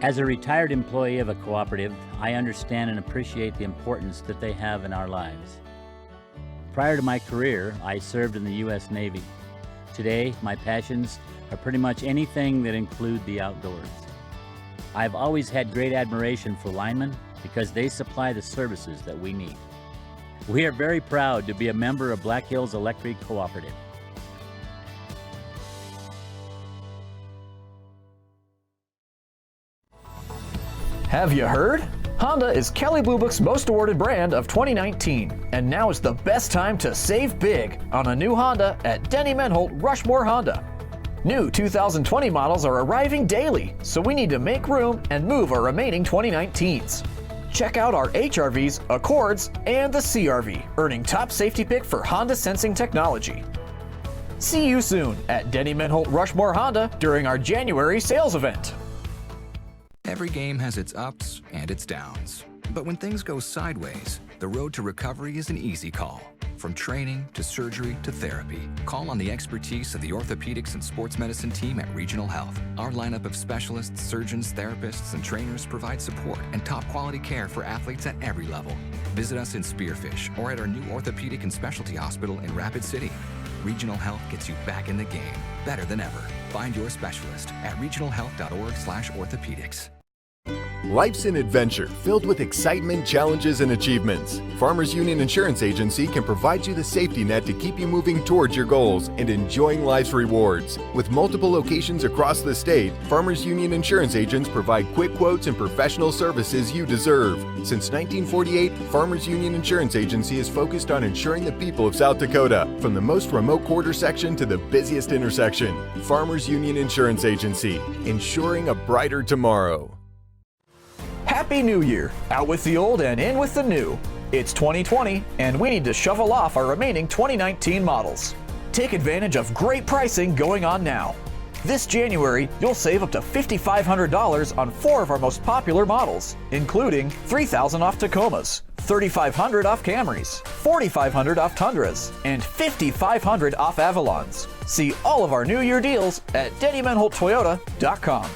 As a retired employee of a cooperative, I understand and appreciate the importance that they have in our lives. Prior to my career, I served in the U.S. Navy. Today, my passions are pretty much anything that include the outdoors. I've always had great admiration for linemen because they supply the services that we need. We are very proud to be a member of Black Hills Electric Cooperative. Have you heard? Honda is Kelley Blue Book's most awarded brand of 2019, and now is the best time to save big on a new Honda at Denny Menholt Rushmore Honda. New 2020 models are arriving daily, so we need to make room and move our remaining 2019s. Check out our HRVs, Accords, and the CRV, earning top safety pick for Honda sensing technology. See you soon at Denny Menholt Rushmore Honda during our January sales event. Every game has its ups and its downs. But when things go sideways, the road to recovery is an easy call. From training to surgery to therapy, call on the expertise of the orthopedics and sports medicine team at Regional Health. Our lineup of specialists, surgeons, therapists, and trainers provide support and top quality care for athletes at every level. Visit us in Spearfish or at our new orthopedic and specialty hospital in Rapid City. Regional Health gets you back in the game, better than ever. Find your specialist at regionalhealth.org/orthopedics. Life's an adventure filled with excitement, challenges, and achievements. Farmers Union Insurance Agency can provide you the safety net to keep you moving towards your goals and enjoying life's rewards. With multiple locations across the state, Farmers Union Insurance agents provide quick quotes and professional services you deserve. Since 1948, Farmers Union Insurance Agency is focused on insuring the people of South Dakota, from the most remote quarter section to the busiest intersection. Farmers Union Insurance Agency, insuring a brighter tomorrow. Happy New Year! Out with the old and in with the new. It's 2020, and we need to shovel off our remaining 2019 models. Take advantage of great pricing going on now. This January, you'll save up to $5,500 on 4 of our most popular models, including $3,000 off Tacomas, $3,500 off Camrys, $4,500 off Tundras, and $5,500 off Avalons. See all of our New Year deals at DennyMenholtToyota.com.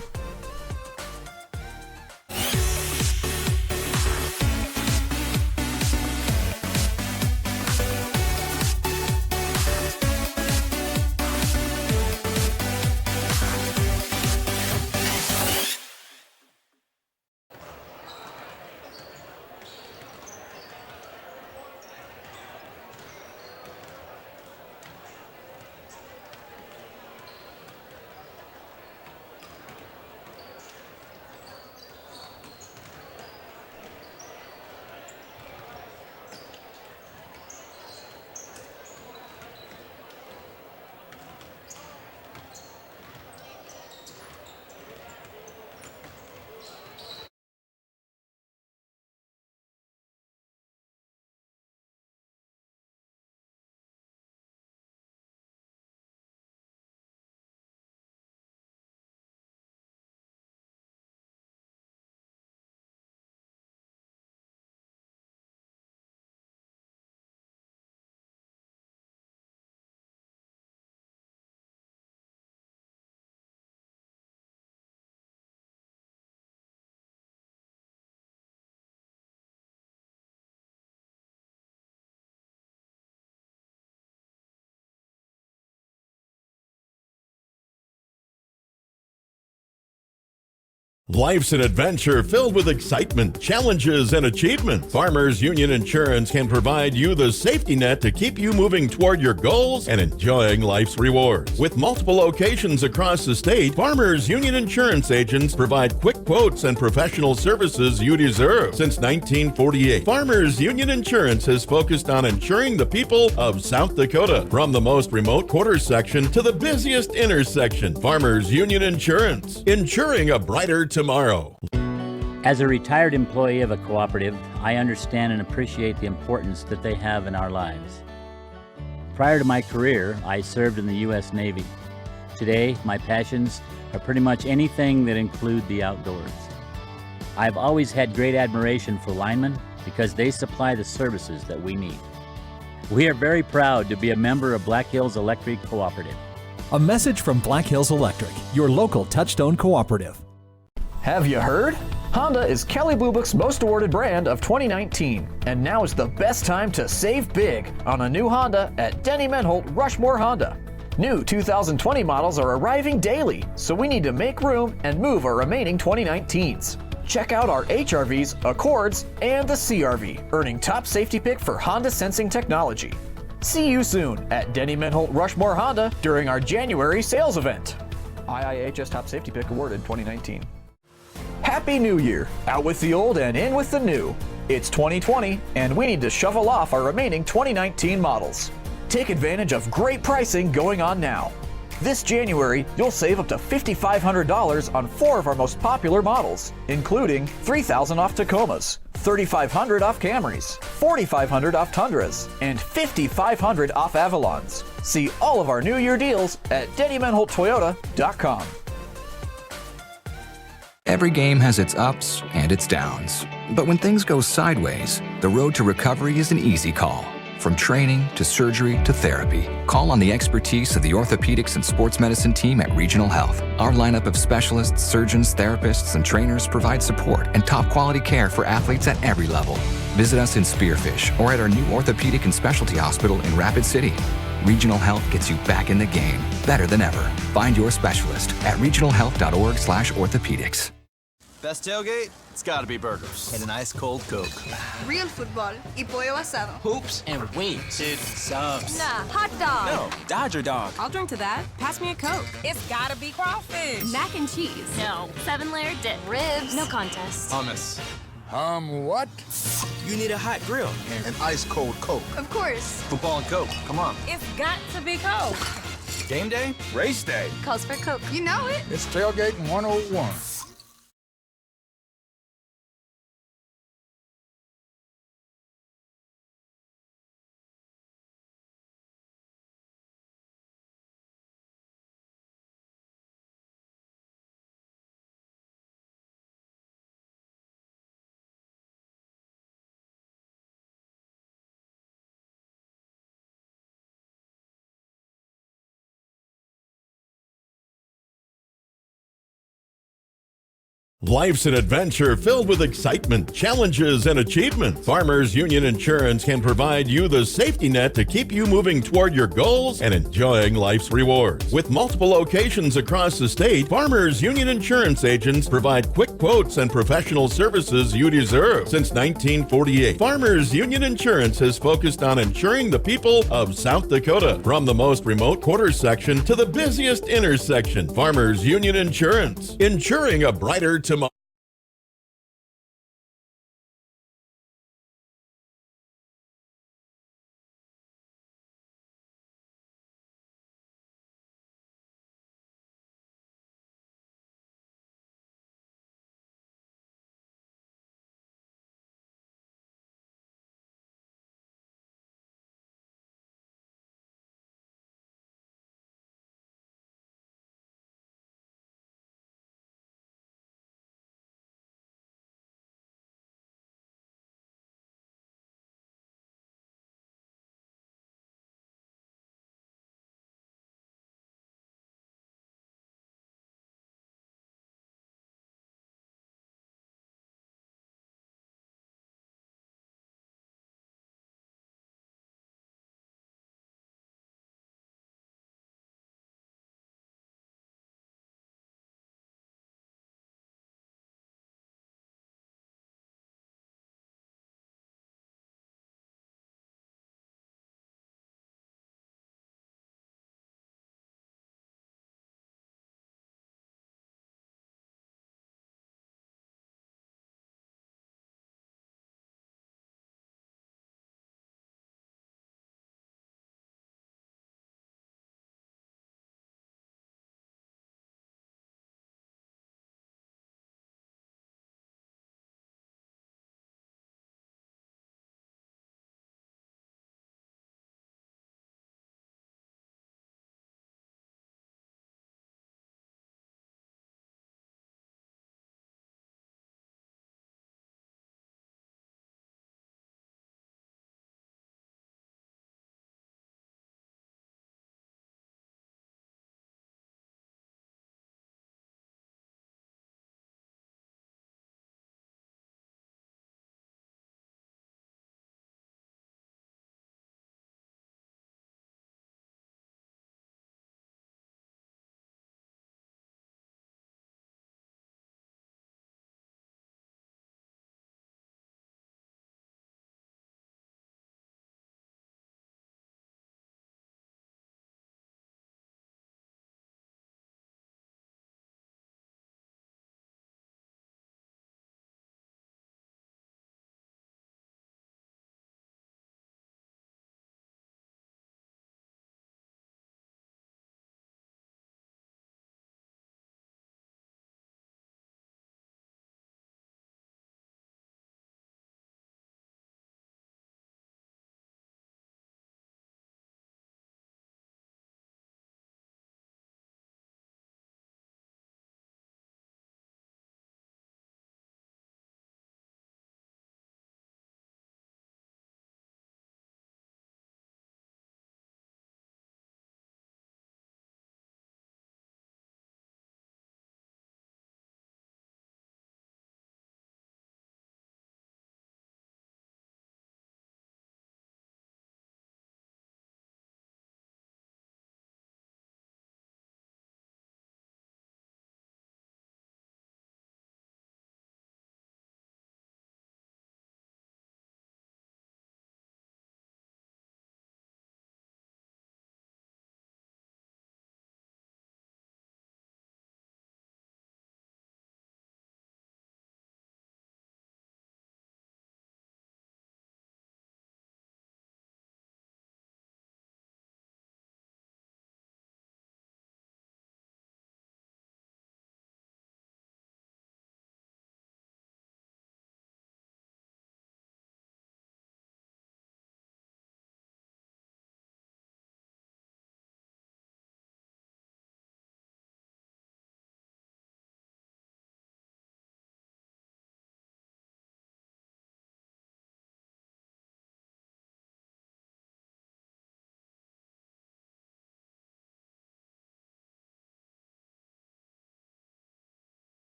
Life's an adventure filled with excitement, challenges, and achievement. Farmers Union Insurance can provide you the safety net to keep you moving toward your goals and enjoying life's rewards. With multiple locations across the state, Farmers Union Insurance agents provide quick quotes and professional services you deserve. Since 1948, Farmers Union Insurance has focused on insuring the people of South Dakota. From the most remote quarter section to the busiest intersection, Farmers Union Insurance, insuring a brighter tomorrow. As a retired employee of a cooperative, I understand and appreciate the importance that they have in our lives. Prior to my career, I served in the U.S. Navy. Today, my passions are pretty much anything that include the outdoors. I've always had great admiration for linemen because they supply the services that we need. We are very proud to be a member of Black Hills Electric Cooperative. A message from Black Hills Electric, your local Touchstone cooperative. Have you heard? Honda is Kelley Blue Book's most awarded brand of 2019, and now is the best time to save big on a new Honda at Denny Menholt Rushmore Honda. New 2020 models are arriving daily, so we need to make room and move our remaining 2019s. Check out our HRVs, Accords, and the CRV, earning top safety pick for Honda sensing technology. See you soon at Denny Menholt Rushmore Honda during our January sales event. IIHS Top Safety Pick awarded 2019. Happy New Year! Out with the old and in with the new. It's 2020, and we need to shovel off our remaining 2019 models. Take advantage of great pricing going on now. This January, you'll save up to $5,500 on 4 of our most popular models, including $3,000 off Tacomas, $3,500 off Camrys, $4,500 off Tundras, and $5,500 off Avalons. See all of our New Year deals at DennyMenholtToyota.com. Every game has its ups and its downs. But when things go sideways, the road to recovery is an easy call. From training to surgery to therapy, call on the expertise of the orthopedics and sports medicine team at Regional Health. Our lineup of specialists, surgeons, therapists, and trainers provide support and top quality care for athletes at every level. Visit us in Spearfish or at our new orthopedic and specialty hospital in Rapid City. Regional Health gets you back in the game, better than ever. Find your specialist at regionalhealth.org/orthopedics. Best tailgate? It's gotta be burgers. And an ice cold Coke. Real football y pollo asado. Hoops and wings. Dude, subs. Nah, hot dog. No, Dodger dog. I'll drink to that. Pass me a Coke. It's gotta be crawfish. Mac and cheese. No. 7-layer dip. Ribs. No contest. Hummus. What? You need a hot grill. An ice cold Coke. Of course. Football and Coke. Come on. It's got to be Coke. Game day? Race day. Calls for Coke. You know it. It's tailgating 101. Life's an adventure filled with excitement, challenges, and achievement. Farmers Union Insurance can provide you the safety net to keep you moving toward your goals and enjoying life's rewards. With multiple locations across the state, Farmers Union Insurance agents provide quick quotes and professional services you deserve. Since 1948, Farmers Union Insurance has focused on insuring the people of South Dakota. From the most remote quarter section to the busiest intersection, Farmers Union Insurance, insuring a brighter tomorrow.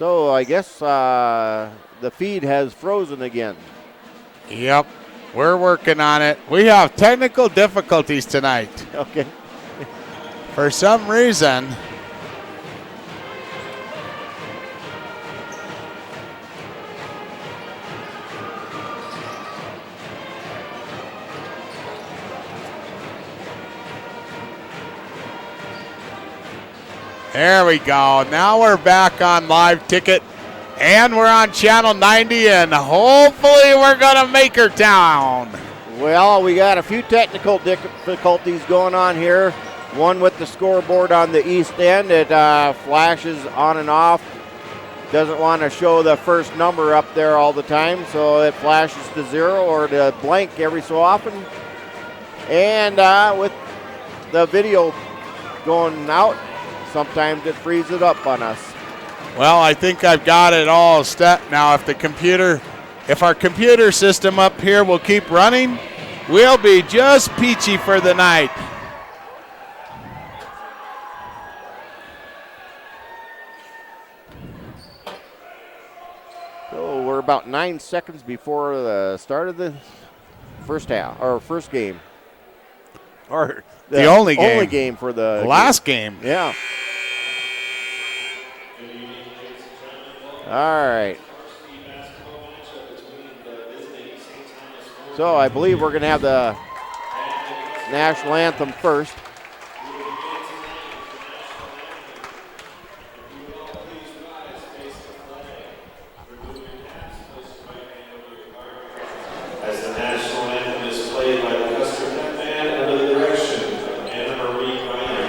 So I guess the feed has frozen again. Yep, we're working on it. We have technical difficulties tonight. Okay. For some reason. There we go. Now we're back on live ticket. And we're on channel 90, and hopefully we're going to Makertown. Well, we got a few technical difficulties going on here. One with the scoreboard on the east end. It flashes on and off. Doesn't want to show the first number up there all the time, so it flashes to 0 or to blank every so often. And with the video going out, sometimes it freezes up on us. Well, I think I've got it all set now. If our computer system up here will keep running, we'll be just peachy for the night. So we're about 9 seconds before the start of the first half, or first game. Or the only game. Only game for the last game. Yeah. All right. So I believe we're going to have the national anthem first. As the national anthem is played by the Custer Band under the direction of Anna Marie Reiner.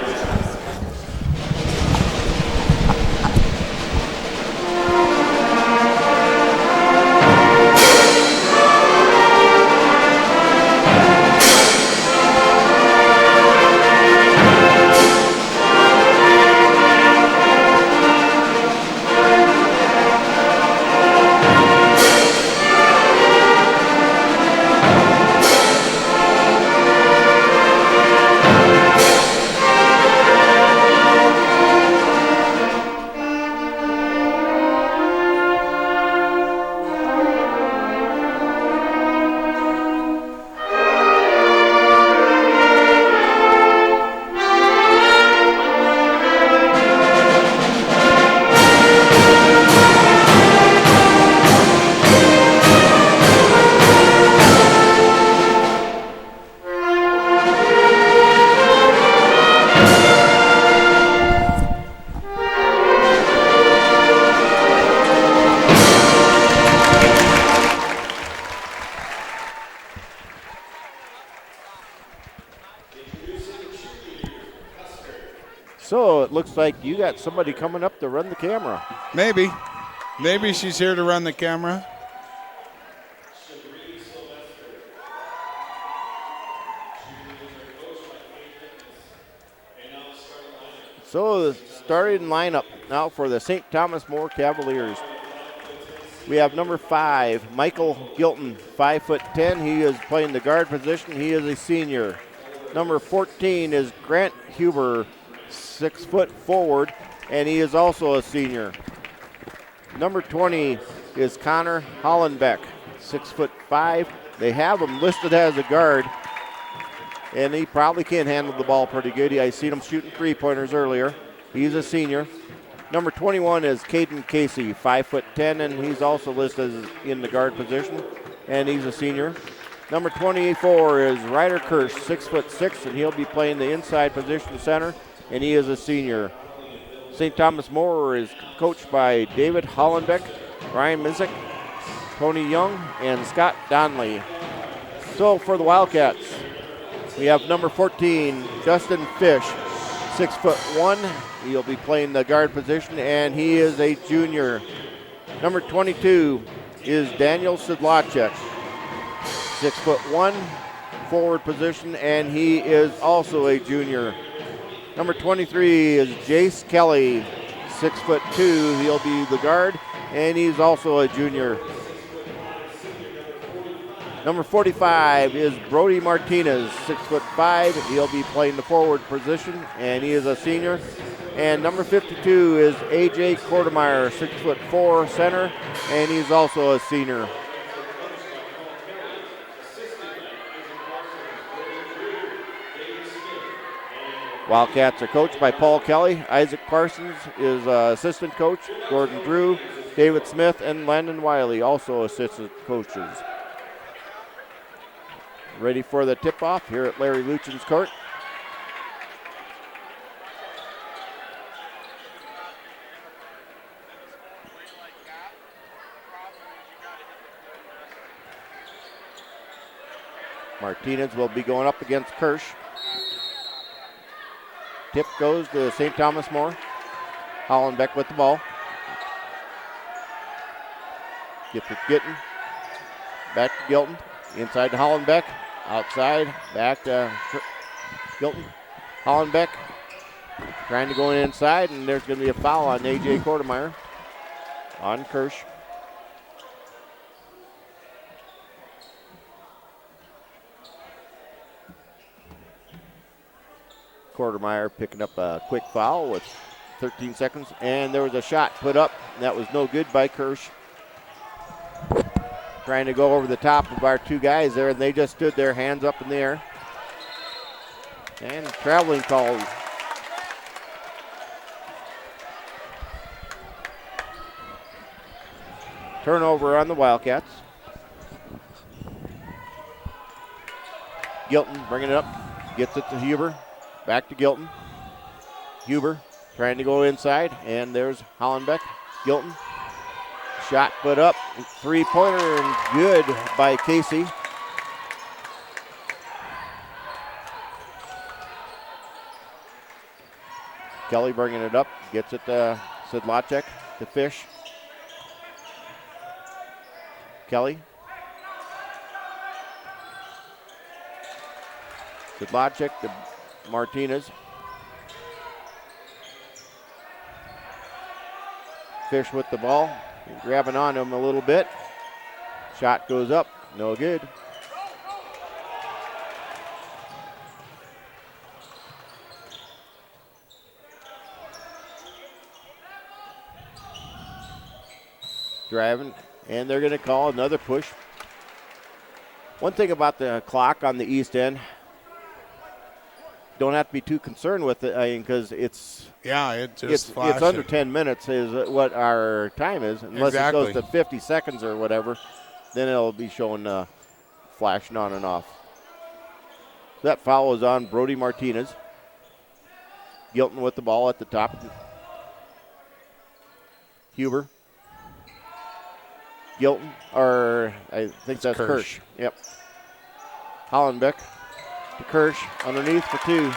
So it looks like you got somebody coming up to run the camera. Maybe. Maybe she's here to run the camera. So the starting lineup now for the St. Thomas More Cavaliers. We have number 5, Michael Gilton, 5'10". He is playing the guard position. He is a senior. Number 14 is Grant Huber, 6 foot forward, and he is also a senior. Number 20 is Connor Hollenbeck, 6'5". They have him listed as a guard, and he probably can handle the ball pretty good. I seen him shooting three-pointers earlier. He's a senior. Number 21 is Caden Casey, 5'10", and he's also listed as in the guard position, and he's a senior. Number 24 is Ryder Kirsch, 6'6", and he'll be playing the inside position center, and he is a senior. St. Thomas More is coached by David Hollenbeck, Ryan Mizik, Tony Young, and Scott Donnelly. So for the Wildcats, we have number 14, Justin Fish, 6'1". He'll be playing the guard position, and he is a junior. Number 22 is Daniel Sidlacek, 6'1", forward position, and he is also a junior. Number 23 is Jace Kelly, 6'2". He'll be the guard, and he's also a junior. Number 45 is Brody Martinez, 6'5". He'll be playing the forward position, and he is a senior. And number 52 is AJ Kortemeyer, 6'4", center, and he's also a senior. Wildcats are coached by Paul Kelly. Isaac Parsons is assistant coach. Gordon Drew, David Smith, and Landon Wiley also assistant coaches. Ready for the tip-off here at Larry Luchin's court. Martinez will be going up against Kirsch. Tip goes to St. Thomas More. Hollenbeck with the ball. Gets it Gittin. Back to Gilton. Inside to Hollenbeck. Outside. Back to Gilton. Hollenbeck trying to go inside, and there's going to be a foul on A.J. Kortemeyer on Kirsch. Kortemeyer picking up a quick foul with 13 seconds. And there was a shot put up. That was no good by Kirsch. Trying to go over the top of our two guys there, and they just stood there, hands up in the air. And traveling call. Turnover on the Wildcats. Gilton bringing it up. Gets it to Huber. Back to Gilton. Huber trying to go inside, and there's Hollenbeck. Gilton. Shot put up. Three-pointer and good by Casey. Kelly bringing it up. Gets it to Sidlacek to Fish. Kelly. Sidlacek to Martinez. Fish with the ball. Grabbing on him a little bit. Shot goes up. No good. Driving, and they're going to call another push. One thing about the clock on the east end, don't have to be too concerned with it because it's it's under 10 minutes is what our time is. Unless it goes to 50 seconds or whatever, then it'll be showing flashing on and off. That foul is on Brody Martinez. Gilton with the ball at the top. Huber. Gilton, or I think that's Kirsch. Yep. Hollenbeck to Kirsch underneath for two.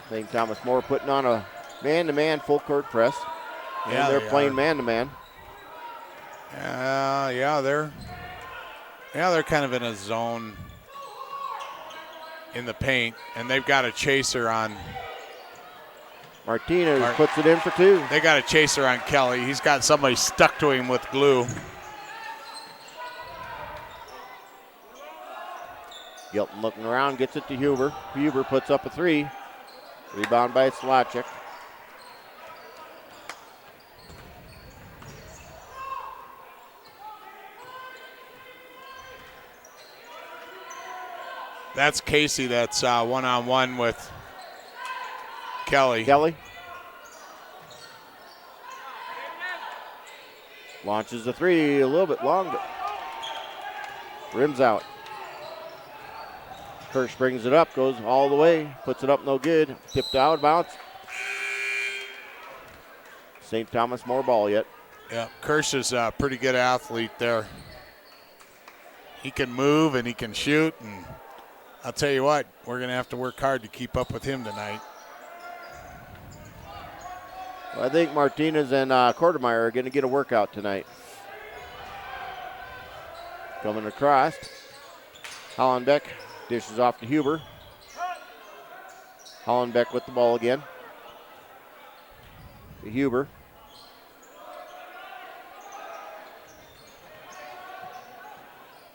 St. Thomas More putting on a man-to-man full court press. And they're playing man-to-man. They're kind of in a zone in the paint, and they've got a chaser on. Martinez puts it in for two. They got a chaser on Kelly. He's got somebody stuck to him with glue. Gilton looking around, gets it to Huber. Huber puts up a three. Rebound by Slacek. That's Casey. That's one-on-one with Kelly. Launches the three a little bit long, but rims out. Kirsch brings it up, goes all the way, puts it up, no good. Tipped out, bounce. St. Thomas More ball yet. Yeah, Kirsch is a pretty good athlete there. He can move and he can shoot, and I'll tell you what, we're going to have to work hard to keep up with him tonight. Well, I think Martinez and Kortemeyer are going to get a workout tonight. Coming across. Hollenbeck dishes off to Huber. Hollenbeck with the ball again. to Huber.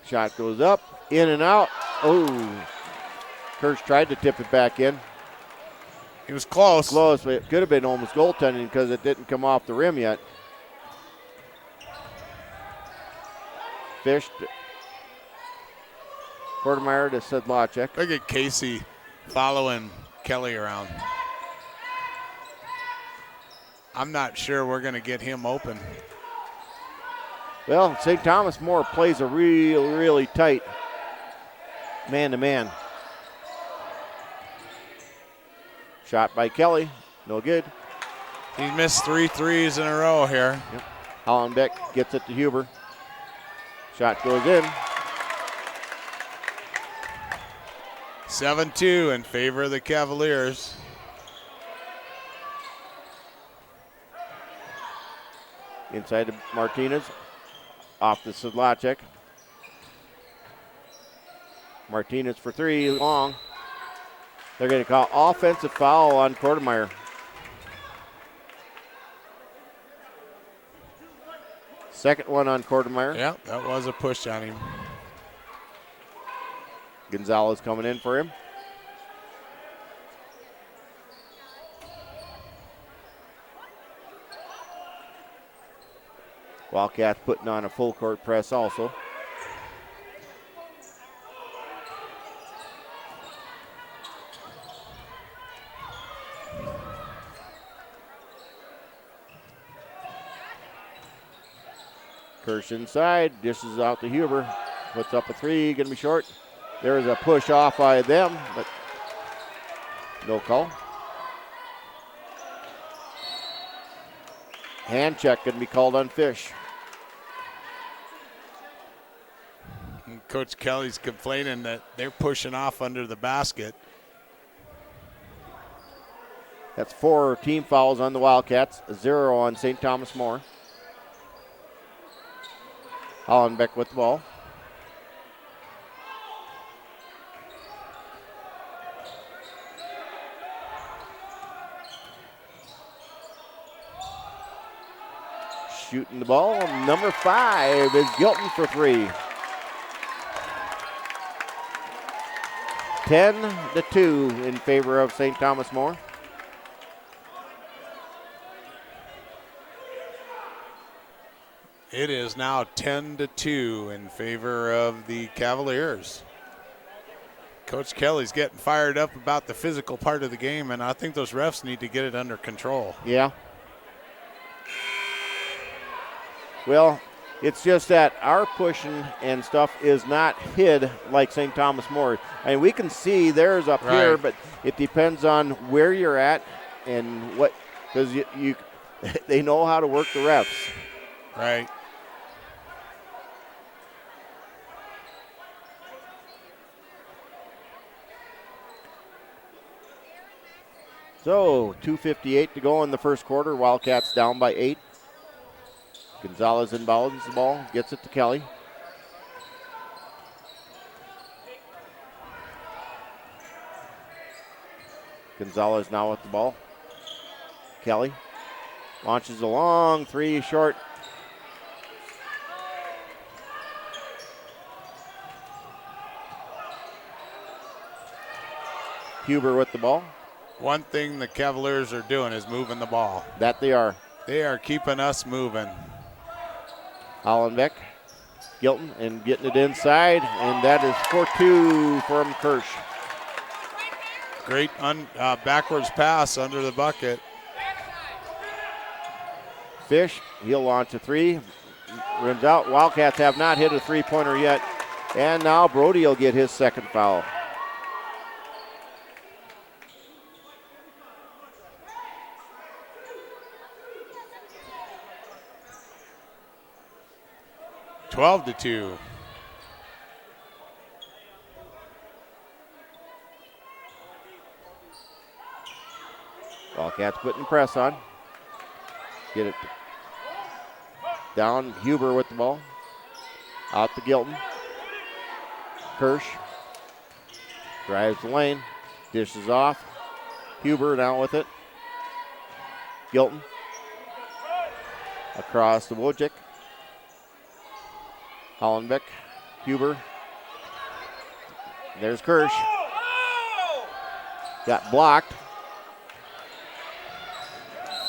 Shot goes up, in and out. Oh, Kirsch tried to tip it back in. He was close. Close, but it could have been almost goaltending because it didn't come off the rim yet. Fished. Kortemeyer to Sedlacek. Look at Casey following Kelly around. I'm not sure we're going to get him open. Well, St. Thomas More plays a really tight man-to-man. Shot by Kelly, no good. He missed 3 threes in a row here. Yep. Hollenbeck gets it to Huber. Shot goes in. 7-2 in favor of the Cavaliers. Inside to Martinez. Off to Sedlacek. Martinez for 3, long. They're going to call offensive foul on Kortemeyer. Second one on Kortemeyer. Yeah, that was a push on him. Gonzalez coming in for him. Wildcats putting on a full court press also. Kirsch inside, dishes out to Huber. Puts up a 3, gonna be short. There's a push off by them, but no call. Hand check gonna be called on Fish. And Coach Kelly's complaining that they're pushing off under the basket. That's 4 team fouls on the Wildcats, 0 on St. Thomas More. Hollenbeck with the ball. Shooting the ball, number 5 is Gilton for 3. 10-2 in favor of St. Thomas More. It is now 10-2 in favor of the Cavaliers. Coach Kelly's getting fired up about the physical part of the game, and I think those refs need to get it under control. Yeah. Well, it's just that our pushing and stuff is not hid like St. Thomas More. I mean, we can see theirs up here, but it depends on where you're at and what, because you they know how to work the refs. Right. So 2:58 to go in the first quarter. Wildcats down by 8. Gonzalez inbounds the ball, gets it to Kelly. Gonzalez now with the ball. Kelly launches a long 3, short. Huber with the ball. One thing the Cavaliers are doing is moving the ball. That they are. They are keeping us moving. Hollenbeck, Gilton, and getting it inside, and that is 4-2 from Kirsch. Great backwards pass under the bucket. Fish, he'll launch a 3. Rims out. Wildcats have not hit a 3-pointer yet. And now Brody will get his second foul. (12-2). Wildcats putting press on. Get it down. Huber with the ball. Out to Gilton. Kirsch drives the lane. Dishes off. Huber now with it. Gilton Across to Wojcik. Hollenbeck, Huber. There's Kirsch. Got blocked.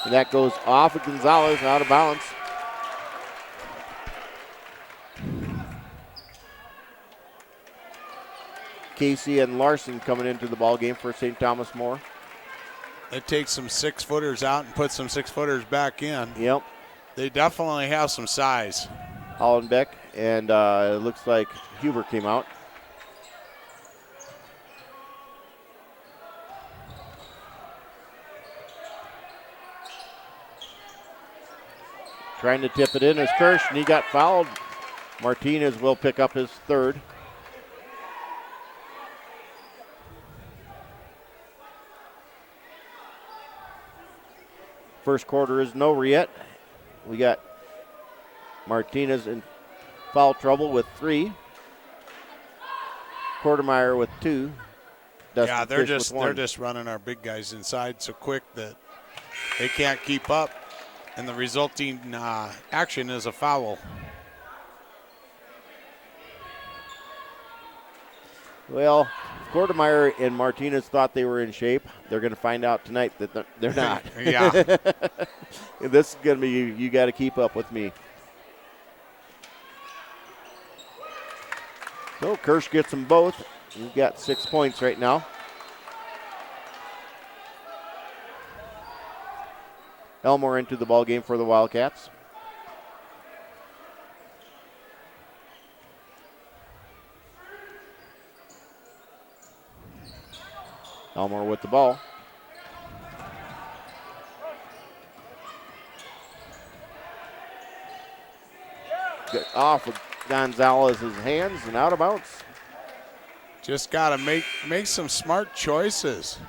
And that goes off of Gonzalez, out of bounds. Casey and Larson coming into the ball game for St. Thomas More. They take some 6-footers out and put some 6-footers back in. Yep. They definitely have some size. Hollenbeck, and it looks like Huber came out. Trying to tip it in is Kirsch, and he got fouled. Martinez will pick up his third. First quarter is over yet. We got Martinez in foul trouble with 3. Quartermeyer with 2. Dustin Yeah, they're Fish with 1. just running our big guys inside so quick that they can't keep up, and the resulting action is a foul. Well, Quartermeyer and Martinez thought they were in shape. They're going to find out tonight that they're not. Yeah. This is going to be you got to keep up with me. So Kirsch gets them both. We've got 6 points right now. Elmore into the ball game for the Wildcats. Elmore with the ball. Get off of Gonzalez's hands and out of bounds. Just got to make some smart choices.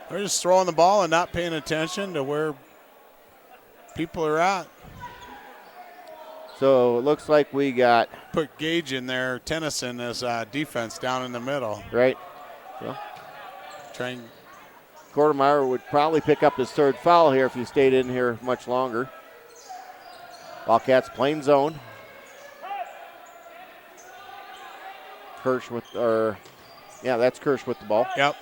They're just throwing the ball and not paying attention to where people are at. So it looks like we got. Put Gage in there, Tennyson as defense down in the middle. Right. So Trying. Quartermeyer would probably pick up his third foul here if he stayed in here much longer. Wildcats playing zone. Kirsch that's Kirsch with the ball. Yep.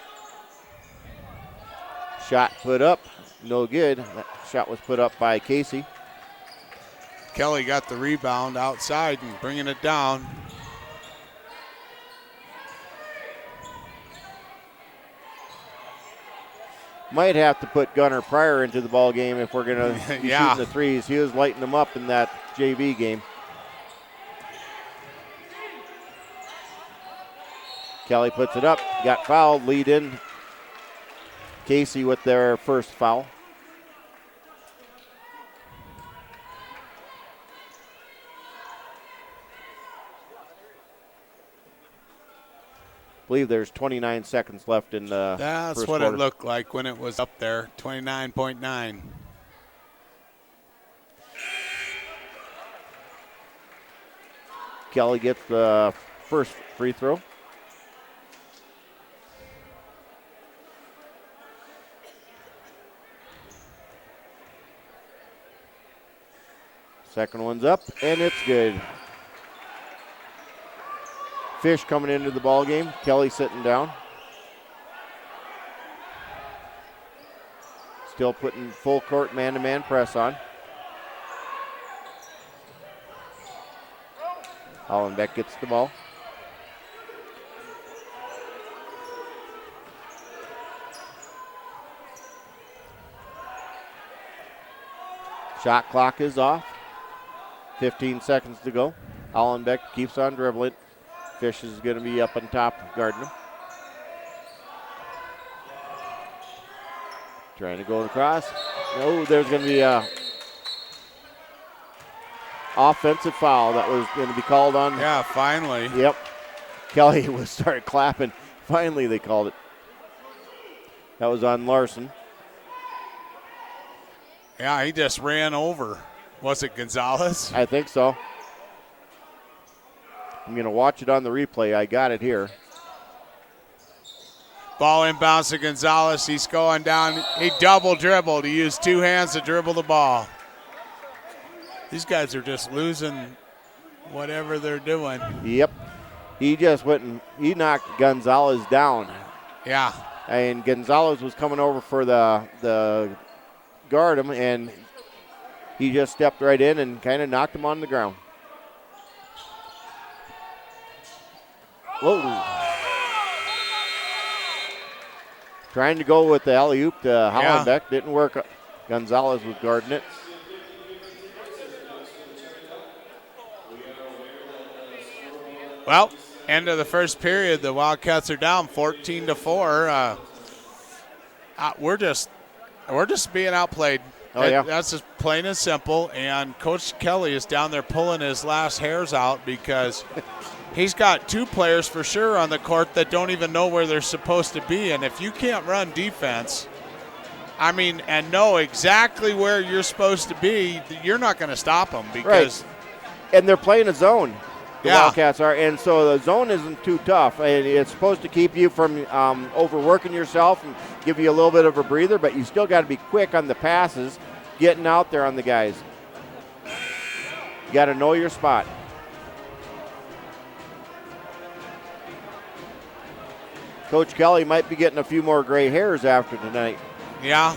Shot put up, no good. That shot was put up by Casey. Kelly got the rebound outside and bringing it down. Might have to put Gunnar Pryor into the ball game if we're going to be Yeah. shooting the threes. He was lighting them up in that JV game. Kelly puts it up, got fouled, lead in. Casey with their first foul. I believe there's 29 seconds left in the That's first what quarter. it looked like when it was up there, 29.9. Kelly gets the first free throw. Second one's up, and it's good. Fish coming into the ball game. Kelly sitting down. Still putting full court man-to-man press on. Hollenbeck gets the ball. Shot clock is off. 15 seconds to go. Hollenbeck keeps on dribbling. Fish is going to be up on top guarding him. Trying to go across. No, there's going to be a offensive foul that was going to be called on. Yeah, finally. Yep. Kelly was started clapping. Finally they called it. That was on Larson. Yeah, he just ran over. Was it Gonzalez? I think so. I'm going to watch it on the replay. I got it here. Ball inbounds to Gonzalez. He's going down. He double dribbled. He used two hands to dribble the ball. These guys are just losing whatever they're doing. Yep. He just went and he knocked Gonzalez down. Yeah. And Gonzalez was coming over for the guard him, and he just stepped right in and kind of knocked him on the ground. Whoa. Trying to go with the alley-oop to Hollenbeck. Didn't work. Gonzalez was guarding it. Well, end of the first period, the Wildcats are down 14-4. We're just being outplayed. Oh, yeah. That's just plain and simple. And Coach Kelly is down there pulling his last hairs out because he's got two players for sure on the court that don't even know where they're supposed to be. And if you can't run defense, I mean, and know exactly where you're supposed to be, you're not going to stop them because. Right. And they're playing a zone. The Wildcats are, and so the zone isn't too tough. And it's supposed to keep you from overworking yourself and give you a little bit of a breather, but you still got to be quick on the passes, getting out there on the guys. You got to know your spot. Coach Kelly might be getting a few more gray hairs after tonight. Yeah.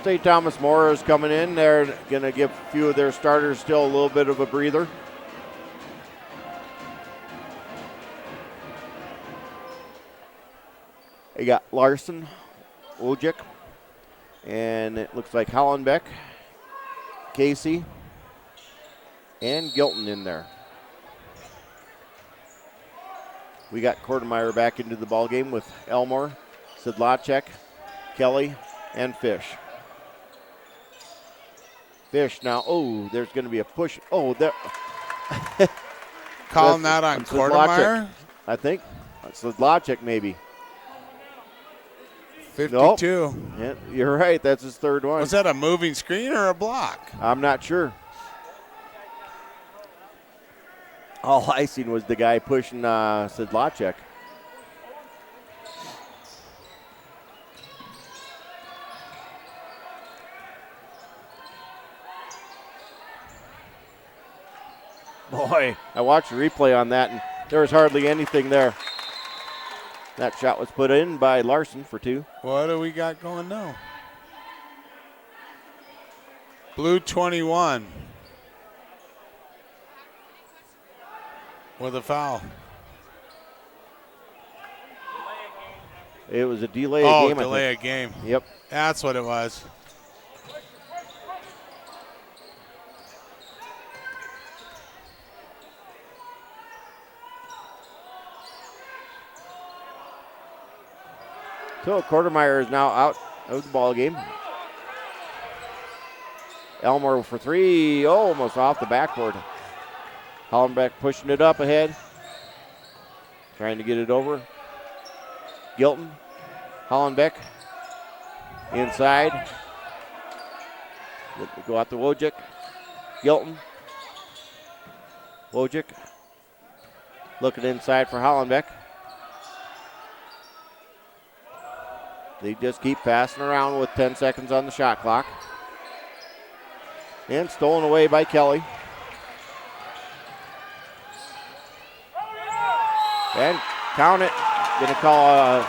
St. Thomas More is coming in. They're going to give a few of their starters still a little bit of a breather. They got Larson, Wojcik, and it looks like Hollenbeck, Casey, and Gilton in there. We got Kortemeyer back into the ballgame with Elmore, Sedlacek, Kelly, and Fish. Fish now. Oh, there's going to be a push. Oh, there. Calling that on Kortemeyer? I think. Sedlacek maybe. 52. Nope. Yeah, you're right. That's his third one. Was that a moving screen or a block? I'm not sure. All I seen was the guy pushing Sedlacek. Boy, I watched the replay on that, and there was hardly anything there. That shot was put in by Larson for two. What do we got going now? Blue 21 with a foul. It was a delay of game. Oh, delay of game. Yep. That's what it was. So Kortemeyer is now out of the ball game. Elmore for three, almost off the backboard. Hollenbeck pushing it up ahead, trying to get it over. Gilton, Hollenbeck, inside. Go out to Wojcik. Gilton, Wojcik, looking inside for Hollenbeck. They just keep passing around with 10 seconds on the shot clock. And stolen away by Kelly. And count it. Going to call a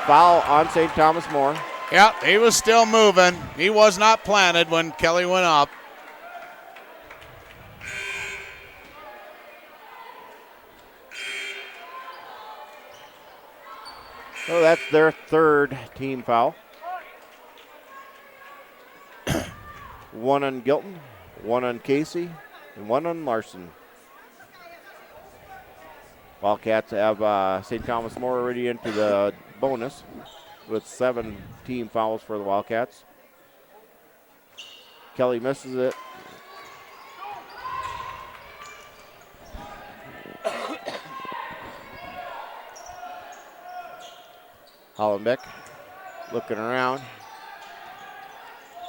foul on St. Thomas More. Yep, he was still moving. He was not planted when Kelly went up. So that's their third team foul. One on Gilton, one on Casey, and one on Larson. Wildcats have St. Thomas More already into the bonus with 7 team fouls for the Wildcats. Kelly misses it. Hollenbeck looking around.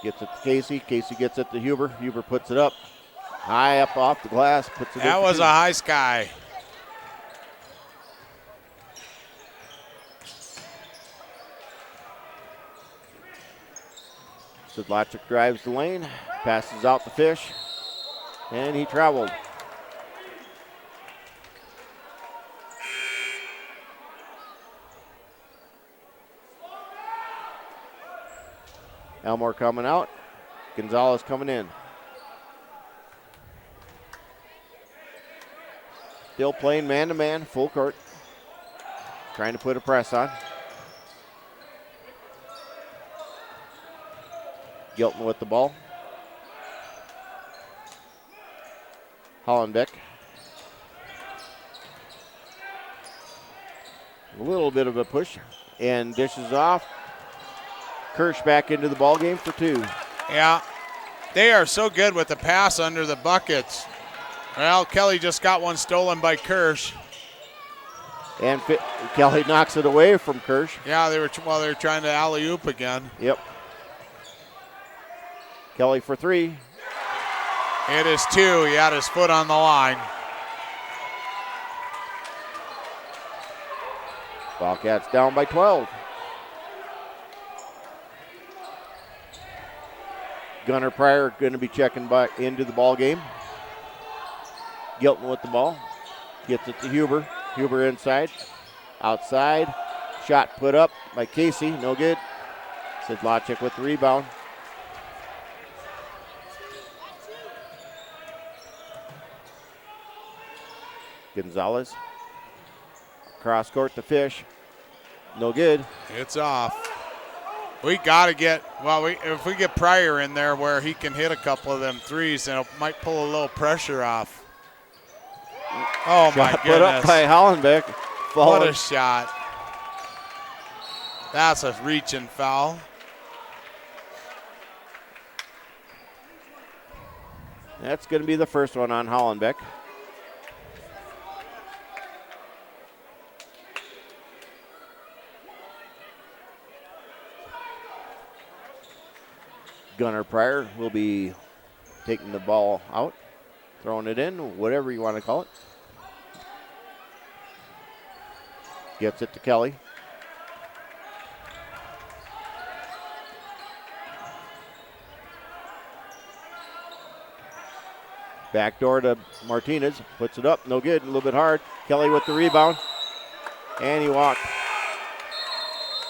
Gets it to Casey. Casey gets it to Huber. Huber puts it up. High up off the glass. Puts it in. That was a high sky. Sedlacek drives the lane, passes out the fish, and he traveled. Elmore coming out, Gonzalez coming in. Still playing man-to-man, full court. Trying to put a press on. Gilton with the ball. Hollenbeck. A little bit of a push and dishes off. Kirsch back into the ball game for 2. Yeah, they are so good with the pass under the buckets. Well, Kelly just got one stolen by Kirsch. And Kelly knocks it away from Kirsch. Yeah, they were trying to alley-oop again. Yep. Kelly for 3. It is 2. He had his foot on the line. Wildcats down by 12. Gunnar Pryor going to be checking back into the ball game. Gilton with the ball. Gets it to Huber. Huber inside. Outside. Shot put up by Casey. No good. Sedlacek with the rebound. Gonzalez. Cross court to Fish. No good. It's off. We got to get, if we get Pryor in there where he can hit a couple of them threes, then it might pull a little pressure off. Oh, my Shot goodness. put up by Hollenbeck. What a shot. That's a reaching foul. That's going to be the first one on Hollenbeck. Gunnar Pryor will be taking the ball out, throwing it in, whatever you want to call it. Gets it to Kelly. Backdoor to Martinez, puts it up, no good, a little bit hard. Kelly with the rebound, and he walked.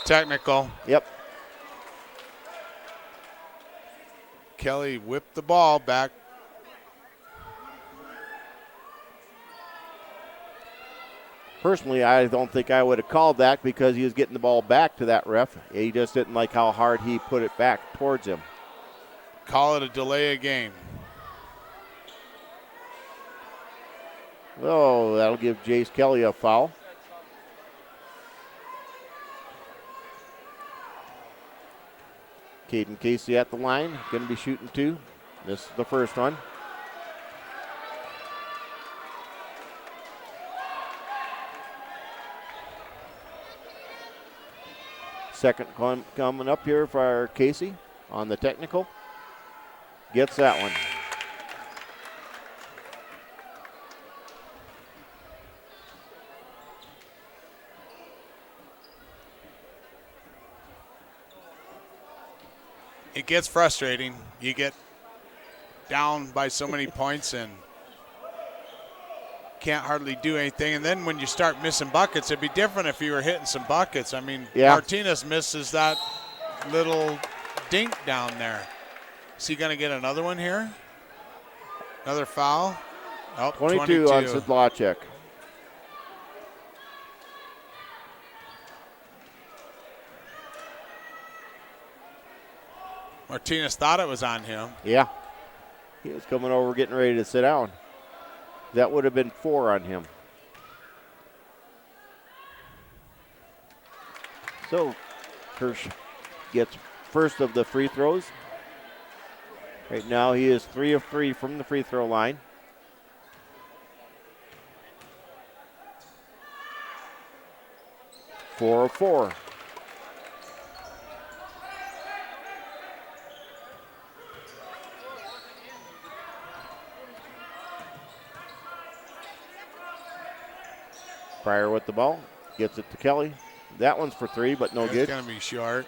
Technical. Yep. Kelly whipped the ball back. Personally, I don't think I would have called that because he was getting the ball back to that ref. He just didn't like how hard he put it back towards him. Call it a delay of game. Oh, that'll give Jace Kelly a foul. Caden Casey at the line, going to be shooting 2. This is the first one. Second coming up here for Casey on the technical. Gets that one. It gets frustrating. You get down by so many points and can't hardly do anything. And then when you start missing buckets, it'd be different if you were hitting some buckets. I mean, yeah. Martinez misses that little dink down there. Is he going to get another one here? Another foul? Oh, 22 on Sedlacek. Martinez thought it was on him. Yeah. He was coming over getting ready to sit down. That would have been 4 on him. So Kirsch gets first of the free throws. Right now he is 3 of 3 from the free throw line. Four of 4. Pryor with the ball, gets it to Kelly. That one's for 3, but no good. It's going to be short.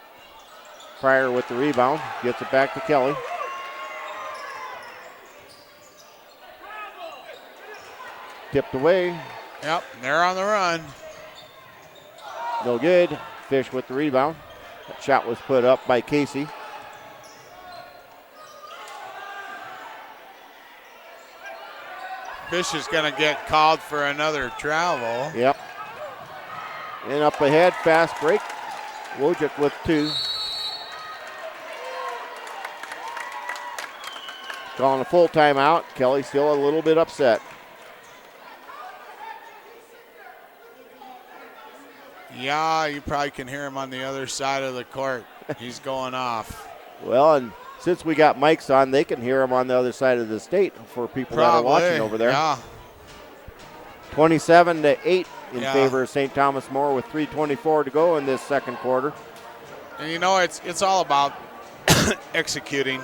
Pryor with the rebound, gets it back to Kelly. Tipped away. Yep, they're on the run. No good. Fish with the rebound. That shot was put up by Casey. Fish is going to get called for another travel. Yep. And up ahead, fast break. Wojcik with 2. Calling a full timeout. Kelly still a little bit upset. Yeah, you probably can hear him on the other side of the court. He's going off. Well, and since we got mics on, they can hear him on the other side of the state for people that are watching over there. Yeah. 27-8 in Yeah. favor of St. Thomas More with 3:24 to go in this second quarter. And you know, it's all about executing.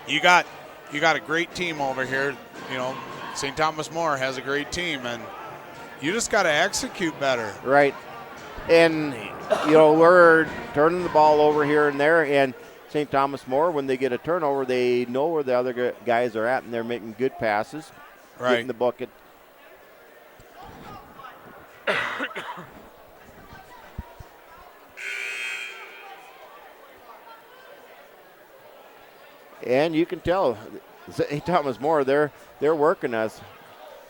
You got a great team over here. You know, St. Thomas More has a great team, and you just got to execute better. Right. And, you know, we're turning the ball over here and there, and St. Thomas More, when they get a turnover, they know where the other guys are at, and they're making good passes, Right. getting the bucket. And you can tell St. Thomas More, they're working us.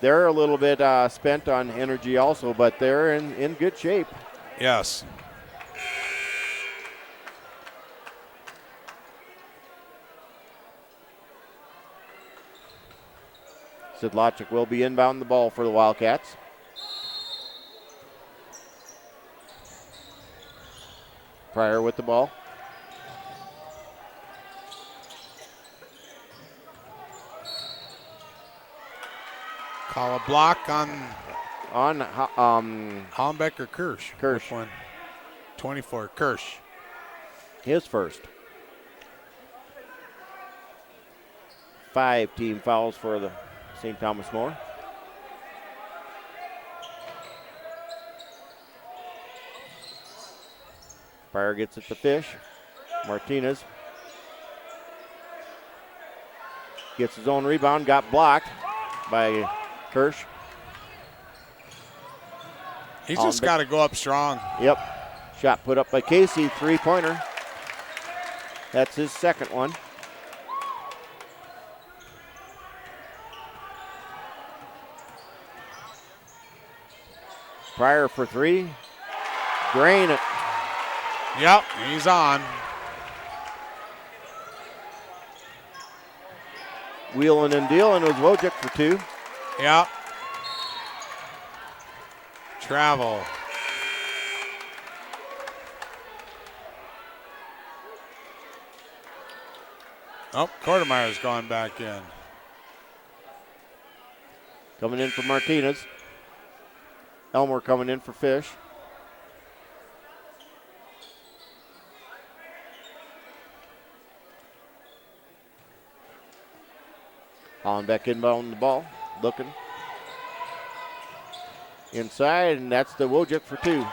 They're a little bit spent on energy also, but they're in good shape. Yes. Sidlachik will be inbound the ball for the Wildcats. Pryor with the ball. Call a block on Hollenbeck or Kirsch. Kirsch. Which one? 24, Kirsch. His first. 5 team fouls for the St. Thomas More. Pryor gets it to Fish. Martinez gets his own rebound, got blocked by Kirsch. He's just got to go up strong. Yep. Shot put up by Casey, 3-pointer. That's his second one. Pryor for 3. Drain it. Yep, he's on. Wheeling and dealing with Wojcik for 2. Yep. Travel. Oh, Kortemeyer's gone back in. Coming in for Martinez. Elmer coming in for Fish. Hollenbeck inbound the ball, looking. Inside, and that's the Wojcik for 2.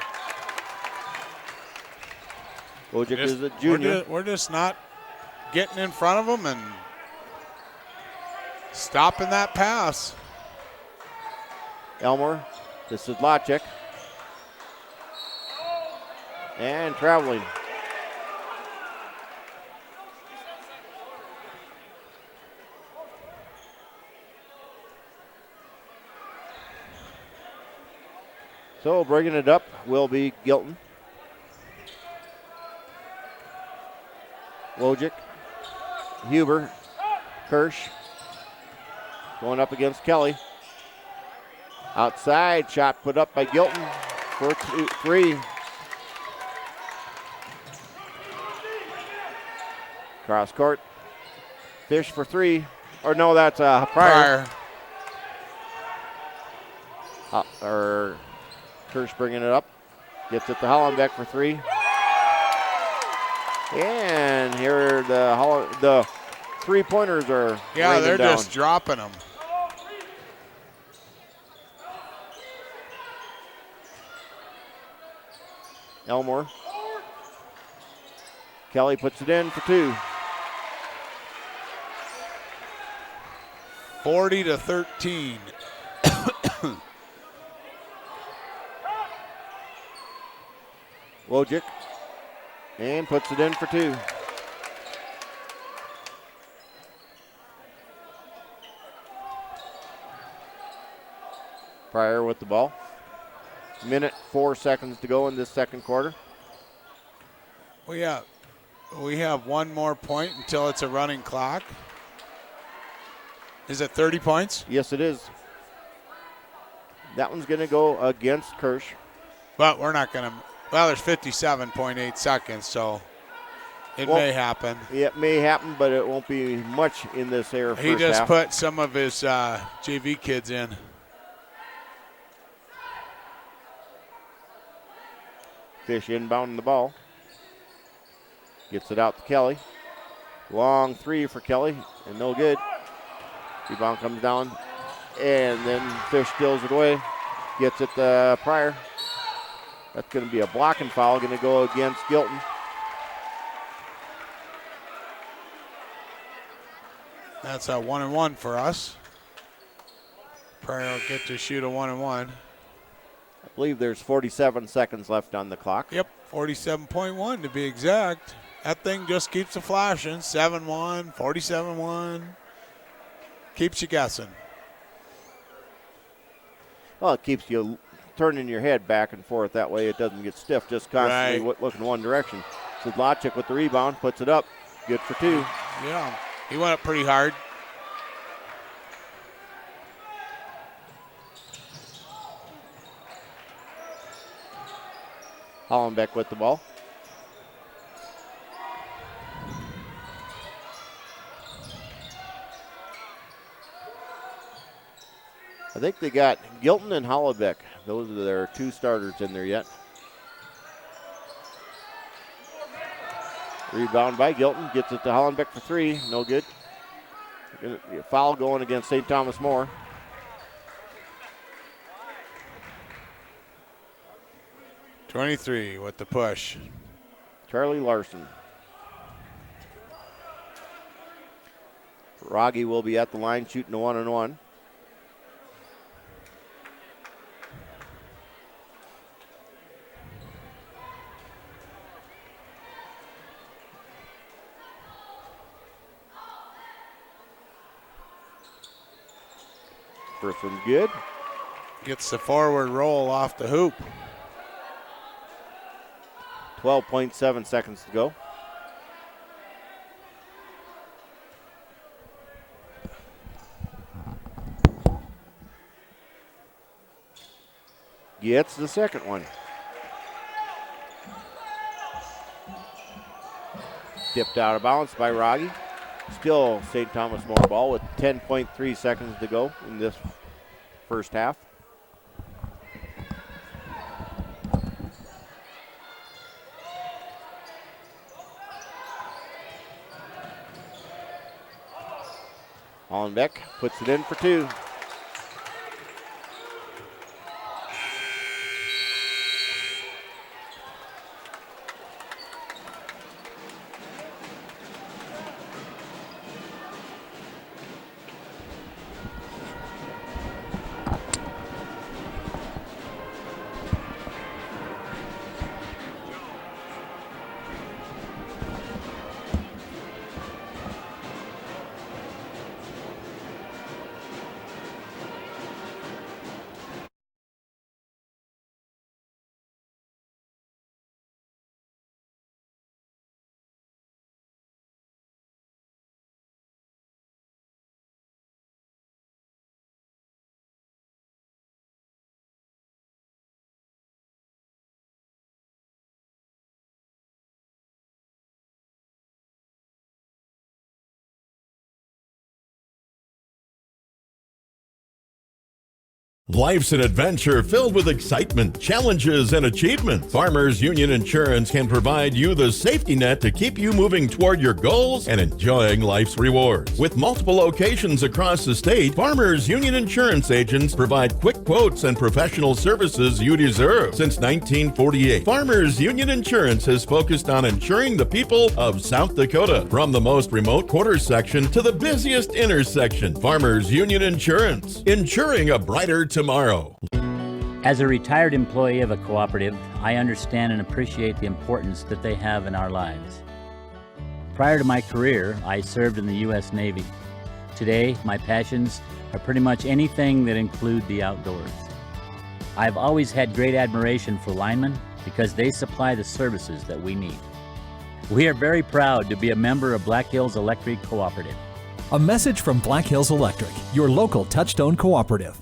Wojcik is a junior. We're just not getting in front of them and stopping that pass. Elmer, this is Sidlachik. And traveling. So bringing it up will be Gilton. Wojcik, Huber, Kirsch. Going up against Kelly. Outside, shot put up by Gilton for 3. Cross court. Fish for 3. Or no, that's Pryor. Or Kirsch bringing it up. Gets it to Hollenbeck for 3. And here the 3-pointers are Yeah, they're down. just dropping them. Elmore. Kelly puts it in for 2. 40-13. Wojcik. And puts it in for 2. Pryor with the ball. Minute 4 seconds to go in this second quarter. We have one more point until it's a running clock. Is it 30 points? Yes, it is. That one's going to go against Kirsch. But we're not going to. Well, there's 57.8 seconds, so it may happen. It may happen, but it won't be much in this first half. He just put some of his JV kids in. Fish inbounding the ball. Gets it out to Kelly. Long 3 for Kelly, and no good. Rebound comes down, and then Fish steals it away. Gets it to Pryor. That's going to be a blocking foul, going to go against Gilton. That's a 1-and-1 for us. Pryor will get to shoot a 1-and-1. I believe there's 47 seconds left on the clock. Yep, 47.1 to be exact. That thing just keeps flashing. 7-1, 47-1. Keeps you guessing. Well, it keeps you turning your head back and forth. That way it doesn't get stiff, just constantly looking one direction. Sedlacek with the rebound, puts it up. Good for 2. Yeah, he went up pretty hard. Hollenbeck with the ball. I think they got Gilton and Hollenbeck. Those are their 2 starters in there yet. Rebound by Gilton. Gets it to Hollenbeck for 3. No good. A foul going against St. Thomas More. .23 with the push. Charlie Larson. Rogge will be at the line shooting a 1-and-1. First one's good. Gets the forward roll off the hoop. 12.7 seconds to go. Gets the second one. Tipped out of bounds by Rogge. Still St. Thomas More ball with 10.3 seconds to go in this first half. Hollenbeck puts it in for 2. Life's an adventure filled with excitement, challenges, and achievement. Farmers Union Insurance can provide you the safety net to keep you moving toward your goals and enjoying life's rewards. With multiple locations across the state, Farmers Union Insurance agents provide quick quotes and professional services you deserve. Since 1948, Farmers Union Insurance has focused on insuring the people of South Dakota. From the most remote quarter section to the busiest intersection, Farmers Union Insurance, insuring a brighter tomorrow. As a retired employee of a cooperative, I understand and appreciate the importance that they have in our lives. Prior to my career, I served in the U.S. Navy. Today, my passions are pretty much anything that include the outdoors. I've always had great admiration for linemen because they supply the services that we need. We are very proud to be a member of Black Hills Electric Cooperative. A message from Black Hills Electric, your local Touchstone cooperative.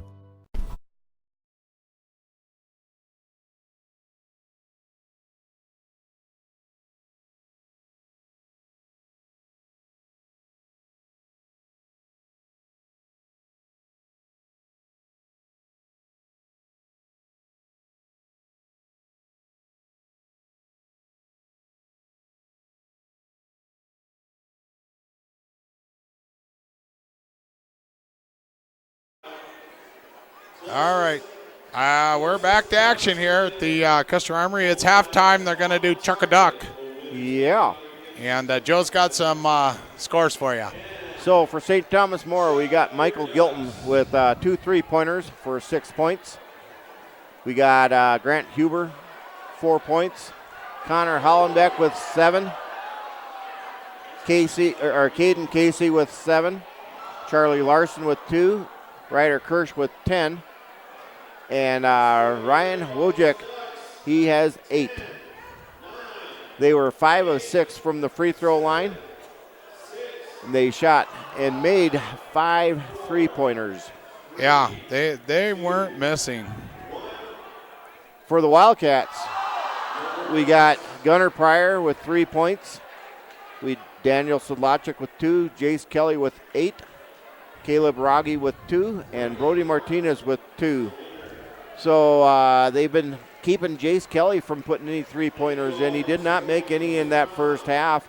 All right. We're back to action here at the Custer Armory. It's halftime. They're going to do Chuck a Duck. Yeah. And Joe's got some scores for you. So for St. Thomas More, we got Michael Gilton with 2 3-pointers for 6 points. We got Grant Huber, 4 points. Connor Hollenbeck with 7. Caden Casey with 7. Charlie Larson with 2. Ryder Kirsch with 10. And Ryan Wojcik, he has 8. They were 5 of 6 from the free throw line. And they shot and made 5 3-pointers. Yeah, they weren't missing. For the Wildcats, we got Gunnar Pryor with 3 points. Daniel Sedlacek with 2. Jace Kelly with 8. Caleb Rogge with 2. And Brody Martinez with 2. So they've been keeping Jace Kelly from putting any 3-pointers in. He did not make any in that first half.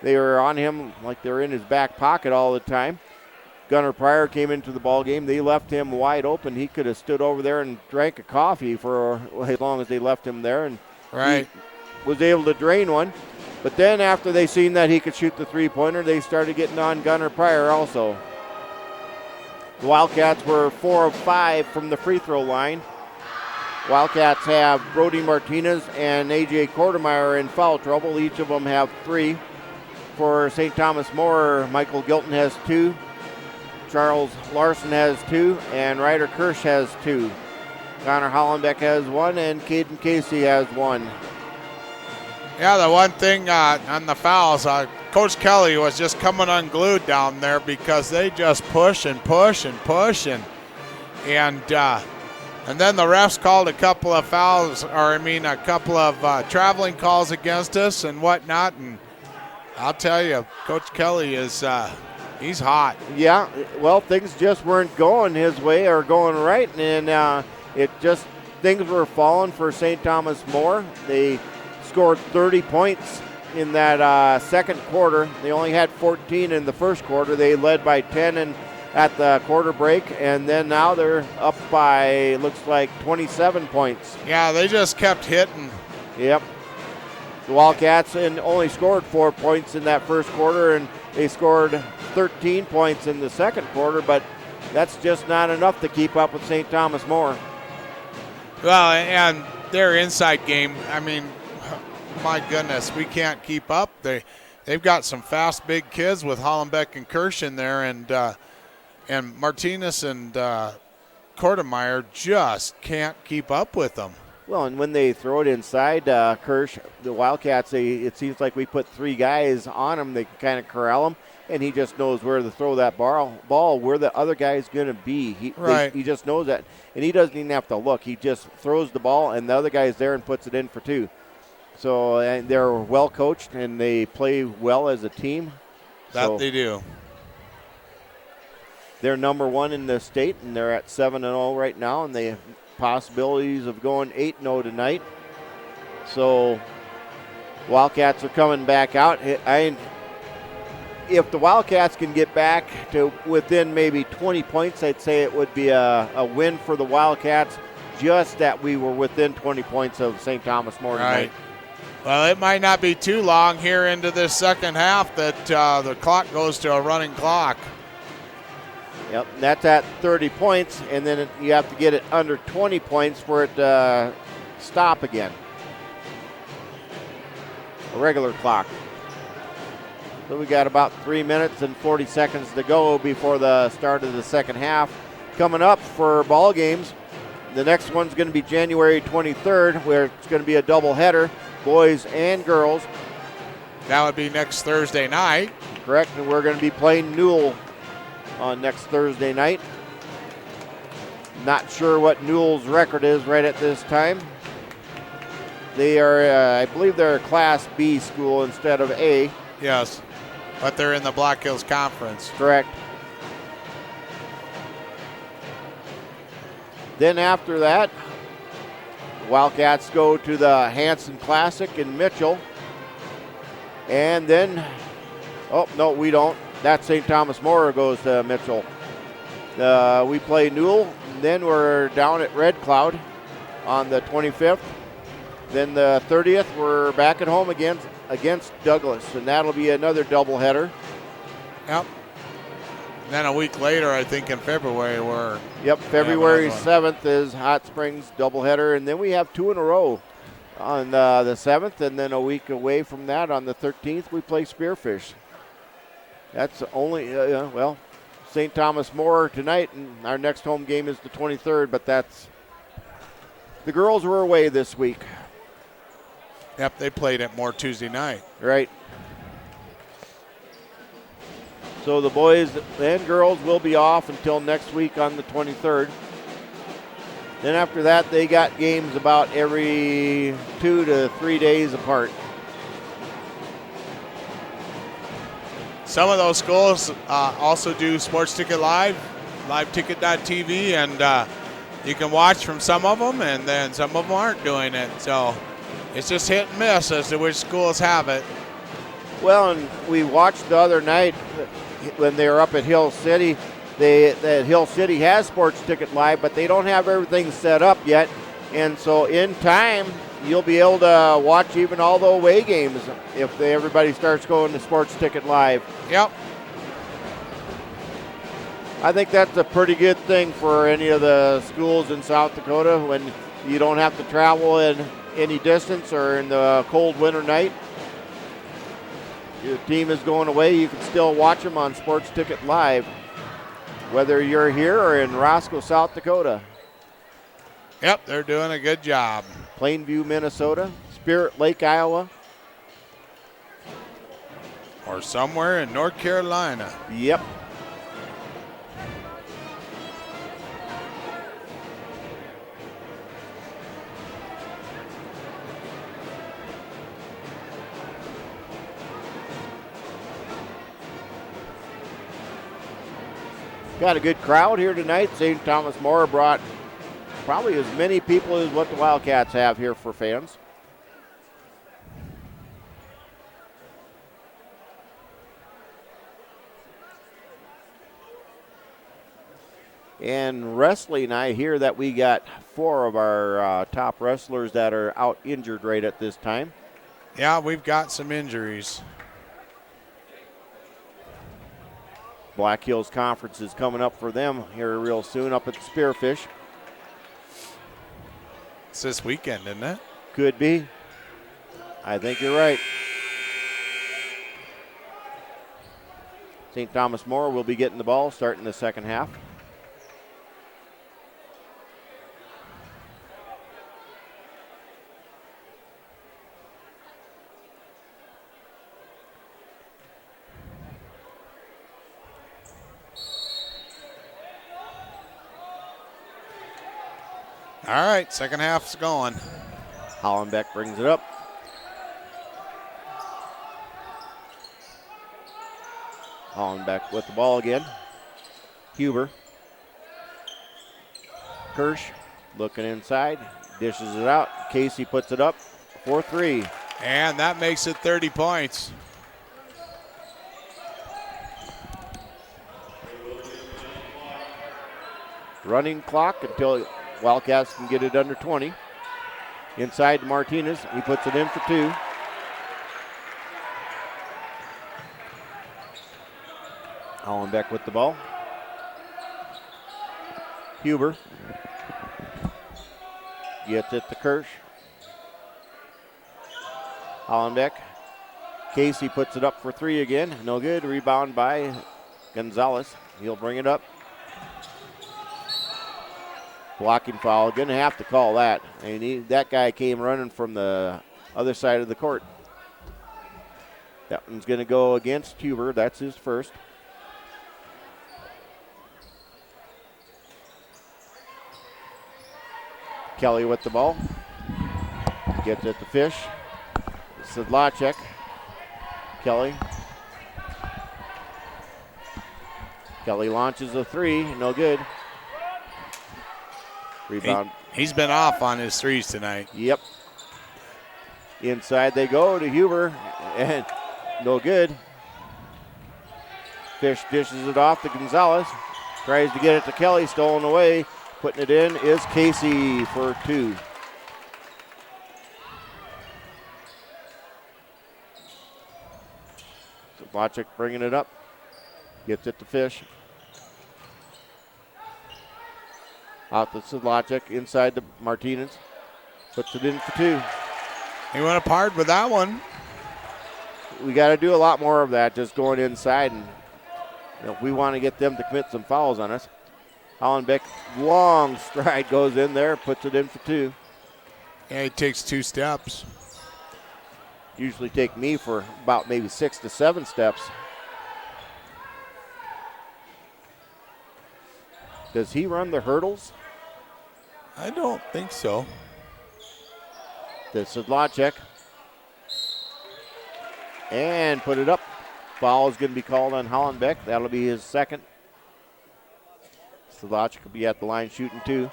They were on him like they were in his back pocket all the time. Gunnar Pryor came into the ball game. They left him wide open. He could have stood over there and drank a coffee for as long as they left him there. And right. He was able to drain one. But then after they seen that he could shoot the 3-pointer, they started getting on Gunnar Pryor also. The Wildcats were 4 of 5 from the free throw line. Wildcats have Brody Martinez and A.J. Kortemeyer in foul trouble. Each of them have 3. For St. Thomas More, Michael Gilton has 2. Charles Larson has 2. And Ryder Kirsch has 2. Connor Hollenbeck has 1. And Caden Casey has 1. Yeah, the one thing on the fouls, Coach Kelly was just coming unglued down there because they just push and push and push. And then the refs called a couple of fouls, a couple of traveling calls against us and whatnot. And I'll tell you, Coach Kelly is he's hot. Yeah, well, things just weren't going his way or going right, and things were falling for St. Thomas More. They scored 30 points in that second quarter. They only had 14 in the first quarter. They led by 10 at the quarter break, and then now they're up by, looks like, 27 points. Yeah, they just kept hitting. Yep. The Wildcats only scored 4 points in that first quarter, and they scored 13 points in the second quarter, but that's just not enough to keep up with St. Thomas More. Well, and their inside game, my goodness, we can't keep up. They've got some fast, big kids with Hollenbeck and Kirsch in there, and Martinez and Kortemeyer just can't keep up with them. Well, and when they throw it inside Kirsch, the Wildcats, it seems like we put 3 guys on him. They can kind of corral him, and he just knows where to throw that ball where the other guy's going to be. He just knows that, and he doesn't even have to look. He just throws the ball, and the other guy's there and puts it in for 2. So and they're well coached, and they play well as a team. That they do. They're number 1 in the state, and they're at 7-0 right now, and they have possibilities of going 8-0 tonight. So Wildcats are coming back out. If the Wildcats can get back to within maybe 20 points, I'd say it would be a win for the Wildcats, just that we were within 20 points of St. Thomas More tonight. Right. Well, it might not be too long here into this second half that the clock goes to a running clock. Yep, that's at 30 points, and then you have to get it under 20 points for it to stop again. A regular clock. So we got about 3 minutes and 40 seconds to go before the start of the second half. Coming up for ball games, the next one's going to be January 23rd, where it's going to be a doubleheader, boys and girls. That would be next Thursday night. Correct, and we're going to be playing Newell on next Thursday night. Not sure what Newell's record is right at this time. They are, I believe they're a Class B school instead of A. Yes, but they're in the Black Hills Conference. Correct. Then after that, Wildcats go to the Hanson Classic in Mitchell. And then, oh, no, we don't. That's St. Thomas More goes to Mitchell. We play Newell, and then we're down at Red Cloud on the 25th. Then the 30th, we're back at home against Douglas, and that'll be another doubleheader. Yep. And then a week later, I think in February, we're... Yep, February 7th is Hot Springs doubleheader, and then we have 2 in a row on the 7th, and then a week away from that on the 13th, we play Spearfish. That's only, well, St. Thomas More tonight, and our next home game is the 23rd, but that's... The girls were away this week. Yep, they played at More Tuesday night. Right. So the boys and girls will be off until next week on the 23rd. Then after that, they got games about every 2 to 3 days apart. Some of those schools also do Sports Ticket Live, liveticket.tv, and you can watch from some of them, and then some of them aren't doing it. So it's just hit and miss as to which schools have it. Well, and we watched the other night when they were up at Hill City. That Hill City has Sports Ticket Live, but they don't have everything set up yet. And so in time, you'll be able to watch even all the away games if everybody starts going to Sports Ticket Live. Yep. I think that's a pretty good thing for any of the schools in South Dakota when you don't have to travel in any distance or in the cold winter night. Your team is going away, you can still watch them on Sports Ticket Live, whether you're here or in Roscoe, South Dakota. Yep, they're doing a good job. Plainview, Minnesota, Spirit Lake, Iowa. Or somewhere in North Carolina. Yep. Got a good crowd here tonight. St. Thomas More brought probably as many people as what the Wildcats have here for fans. And wrestling, I hear that we got 4 of our top wrestlers that are out injured right at this time. Yeah, we've got some injuries. Black Hills Conference is coming up for them here real soon up at the Spearfish. It's this weekend, isn't it? Could be. I think you're right. St. Thomas More will be getting the ball starting the second half. All right, second half's going. Hollenbeck brings it up. Hollenbeck with the ball again. Huber. Kirsch looking inside, dishes it out. Casey puts it up for 3. And that makes it 30 points. Running clock until Wildcats can get it under 20. Inside to Martinez. He puts it in for 2. Hollenbeck with the ball. Huber gets it to Kirsch. Hollenbeck. Casey puts it up for 3 again. No good. Rebound by Gonzalez. He'll bring it up. Blocking foul. Going to have to call that. And that guy came running from the other side of the court. That one's going to go against Huber. That's his first. Kelly with the ball. Gets it to Fish. Sedlacek. Kelly. Kelly launches a 3. No good. Rebound. He's been off on his threes tonight. Yep. Inside they go to Huber. And no good. Fish dishes it off to Gonzalez. Tries to get it to Kelly. Stolen away. Putting it in is Casey for 2. Sedlacek bringing it up. Gets it to Fish. Out to Sedlacek, inside to Martinez. Puts it in for 2. He went apart with that one. We got to do a lot more of that, just going inside. And we want to get them to commit some fouls on us. Hollenbeck, long stride goes in there, puts it in for 2. Yeah, he takes 2 steps. Usually take me for about maybe 6 to 7 steps. Does he run the hurdles? I don't think so. To Sedlacek. And put it up. Foul is going to be called on Hollenbeck. That'll be his second. Sedlacek will be at the line shooting 2.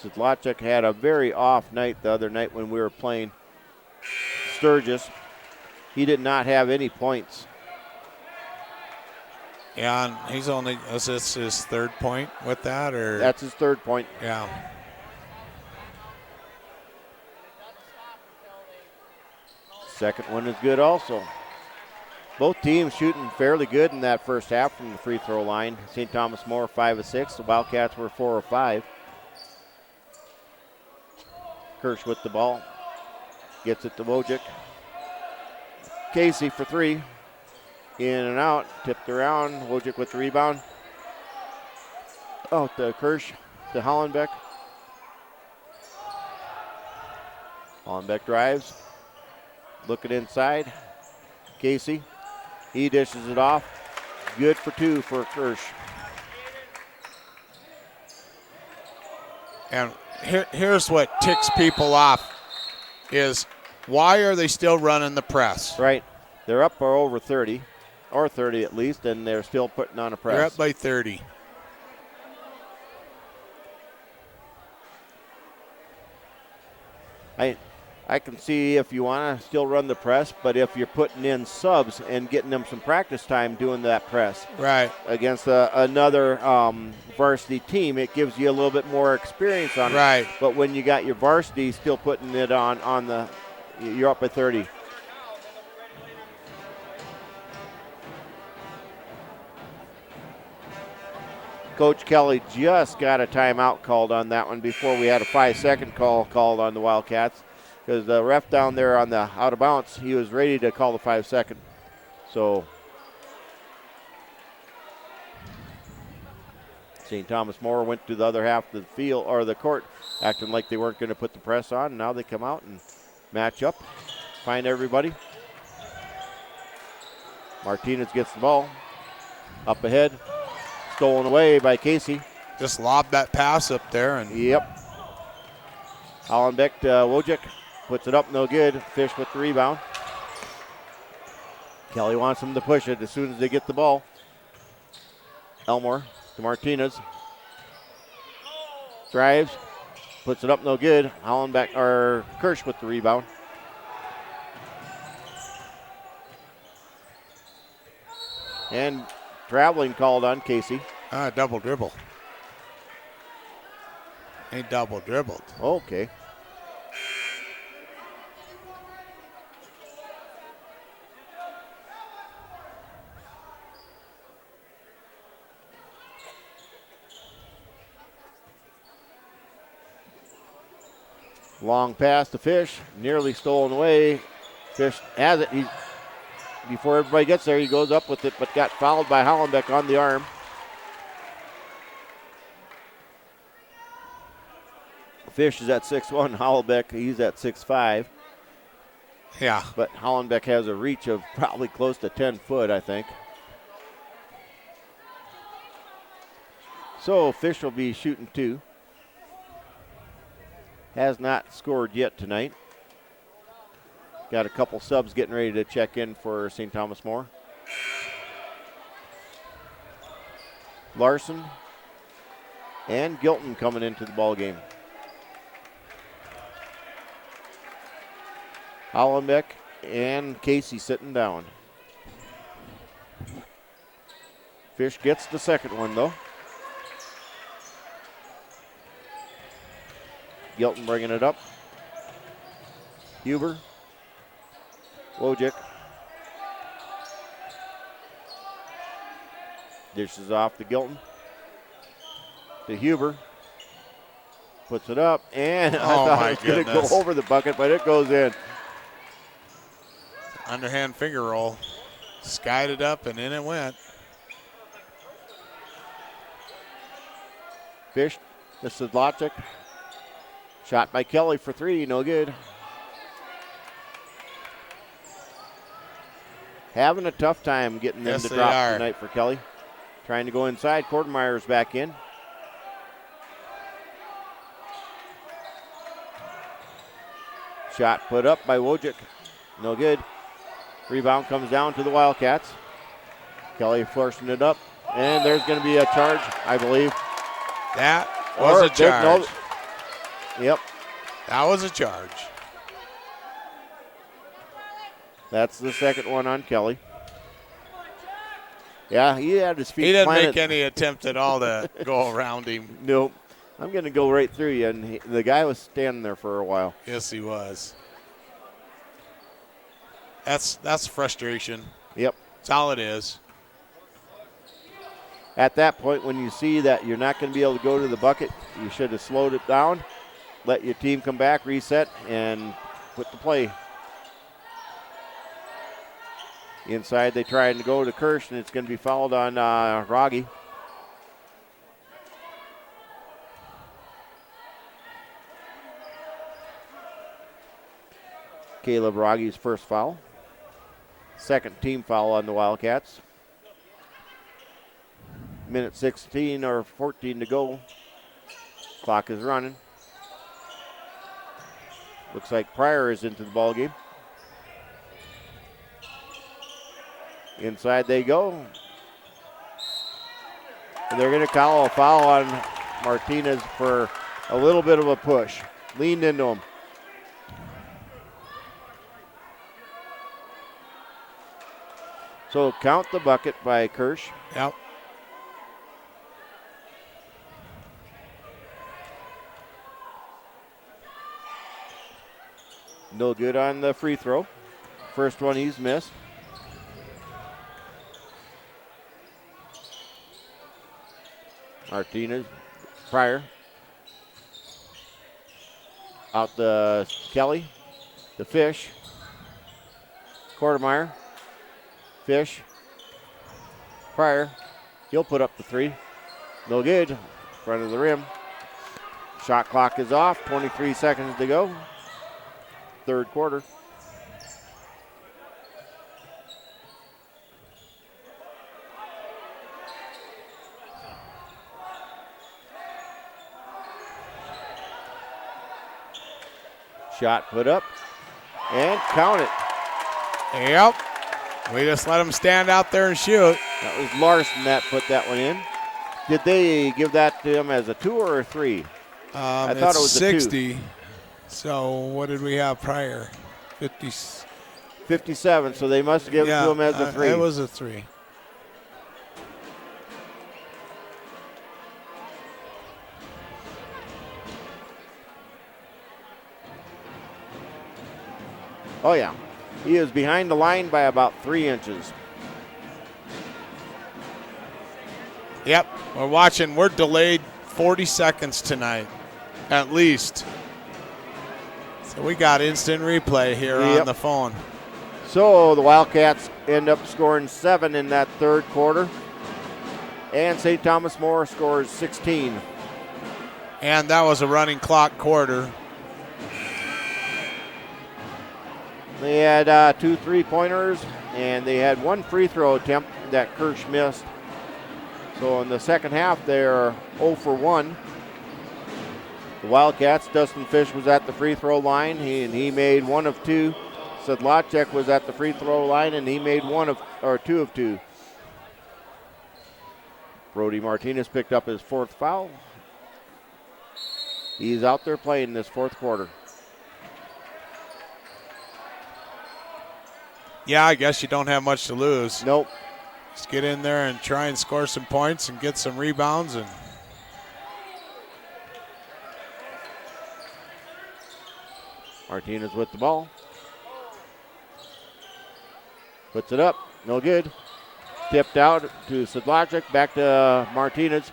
Sedlacek had a very off night the other night when we were playing Sturgis. He did not have any points. Yeah, and he's only, is this his 3rd point with that? Or That's his 3rd point. Yeah. Second one is good also. Both teams shooting fairly good in that first half from the free throw line. St. Thomas More 5 of 6. The Wildcats were 4 of 5. Kirsch with the ball. Gets it to Wojcik. Casey for 3. In and out. Tipped around. Wojcik with the rebound. Out to Kirsch. To Hollenbeck. Hollenbeck drives. Looking inside. Casey. He dishes it off. Good for 2 for Kirsch. And here's what ticks people off is why are they still running the press? Right. They're up or over 30, or 30 at least, and they're still putting on a press. They're up by 30. I can see if you want to still run the press, but if you're putting in subs and getting them some practice time doing that press right against another varsity team, it gives you a little bit more experience on right. it. But when you got your varsity still putting it on the, you're up by 30. Coach Kelly just got a timeout called on that one before we had a 5-second call called on the Wildcats. Because the ref down there on the out of bounds, he was ready to call the 5-second. So St. Thomas More went to the other half of the field or the court, acting like they weren't going to put the press on. Now they come out and match up, find everybody. Martinez gets the ball up ahead, stolen away by Casey. Just lobbed that pass up there and yep. Hollenbeck to Wojcik. Puts it up, no good. Fish with the rebound. Kelly wants them to push it as soon as they get the ball. Elmore to Martinez. Drives. Puts it up, no good. Hollenbeck, or Kirsch with the rebound. And traveling called on Casey. Double dribble. He double dribbled. Okay. Long pass to Fish, nearly stolen away. Fish has it. Before everybody gets there, he goes up with it, but got fouled by Hollenbeck on the arm. Fish is at 6'1", Hollenbeck, he's at 6'5". Yeah. But Hollenbeck has a reach of probably close to 10 foot, I think. So Fish will be shooting 2. Has not scored yet tonight. Got a couple subs getting ready to check in for St. Thomas More. Larson and Gilton coming into the ball game. Hollenbeck and Casey sitting down. Fish gets the second one though. Gilton bringing it up. Huber. Wojcik. Dishes off to Gilton. To Huber. Puts it up, and I thought it was going to go over the bucket, but it goes in. Underhand finger roll. Skied it up, and in it went. Fish, this is Logic. Shot by Kelly for 3, no good. Having a tough time getting them to drop tonight for Kelly. Trying to go inside. Kortenmeyer's back in. Shot put up by Wojcik. No good. Rebound comes down to the Wildcats. Kelly forcing it up. And there's going to be a charge, I believe. That was a charge. Yep. That was a charge. That's the second one on Kelly. Yeah, he had his feet He didn't planted. make any attempt at all to go around him. Nope. I'm going to go right through you. And the guy was standing there for a while. Yes, he was. That's frustration. Yep. That's all it is. At that point, when you see that you're not going to be able to go to the bucket, you should have slowed it down, let your team come back, reset, and put the play. Inside, they try and go to Kirsch, and it's going to be fouled on Rogge. Caleb Rogge's first foul. Second team foul on the Wildcats. Minute 16 or 14 to go. Clock is running. Looks like Pryor is into the ball game. Inside they go. And they're going to call a foul on Martinez for a little bit of a push. Leaned into him. So count the bucket by Kirsch. Yep. No good on the free throw. First one he's missed. Martinez, Pryor. Out to Kelly, the Fish. Kortenmeyer, Fish, Pryor. He'll put up the 3. No good. Front of the rim. Shot clock is off. 23 seconds to go. Third quarter. Shot put up and count it. Yep. We just let them stand out there and shoot. That was Larson that put that one in. Did they give that to him as a 2 or a 3? I thought it was 60. a 2. So what did we have prior? 57, so they must have given it to him as a 3. It was a 3. Oh, yeah. He is behind the line by about 3 inches. Yep, we're watching. We're delayed 40 seconds tonight, at least. So we got instant replay here on the phone. So the Wildcats end up scoring 7 in that third quarter. And St. Thomas More scores 16. And that was a running clock quarter. They had 2 3-pointers, and they had 1 free throw attempt that Kirsch missed. So in the second half, they're 0 for 1. The Wildcats, Dustin Fish was at the free throw line, and he made 1 of 2. Sedlacek was at the free throw line, and he made 2 of 2. Brody Martinez picked up his 4th foul. He's out there playing this 4th quarter. Yeah, I guess you don't have much to lose. Nope. Just get in there and try and score some points and get some rebounds. And Martinez with the ball. Puts it up. No good. Tipped out to Sedlacek. Back to Martinez.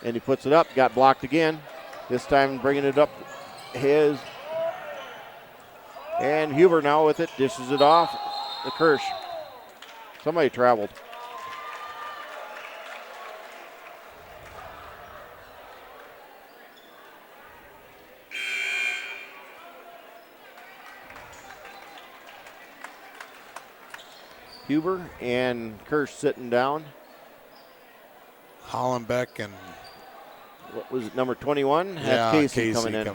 And he puts it up. Got blocked again. This time bringing it up his. And Huber now with it. Dishes it off. The Kirsch. Somebody traveled. Huber and Kirsch sitting down. Hollenbeck and what was it, number 21? Yeah, Casey coming in.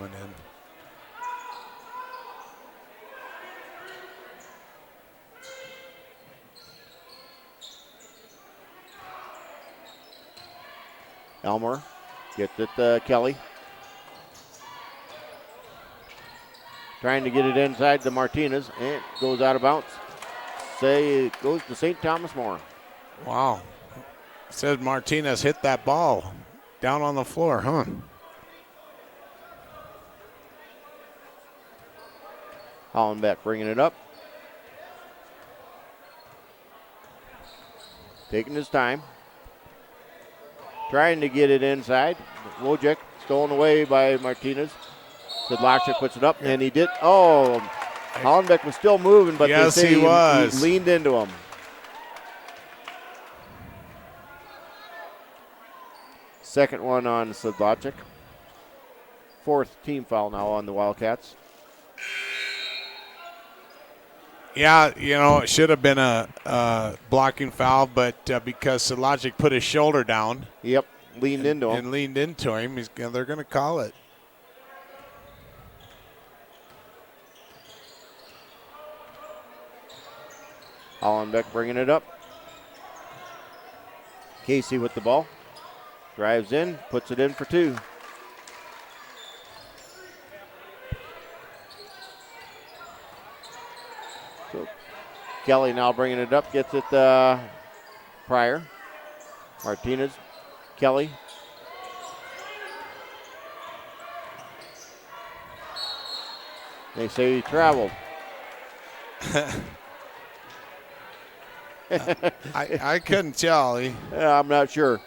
Elmer gets it to Kelly. Trying to get it inside to Martinez, and it goes out of bounds. Say it goes to St. Thomas More. Wow. Said Martinez hit that ball down on the floor, huh? Hollenbeck bringing it up. Taking his time. Trying to get it inside. Wojcik stolen away by Martinez. Sedlacek puts it up, and he did. Oh, Hollenbeck was still moving, but yes, they say he was. He leaned into him. Second one on Sedlacek. 4th team foul now on the Wildcats. Yeah, you know, it should have been a blocking foul, but because Sedlacek put his shoulder down. Yep, leaned into him. And leaned into him, they're going to call it. Hollenbeck bringing it up. Casey with the ball. Drives in, puts it in for 2. So Kelly now bringing it up, gets it Pryor. Martinez, Kelly. They say he traveled. I couldn't tell. I'm not sure.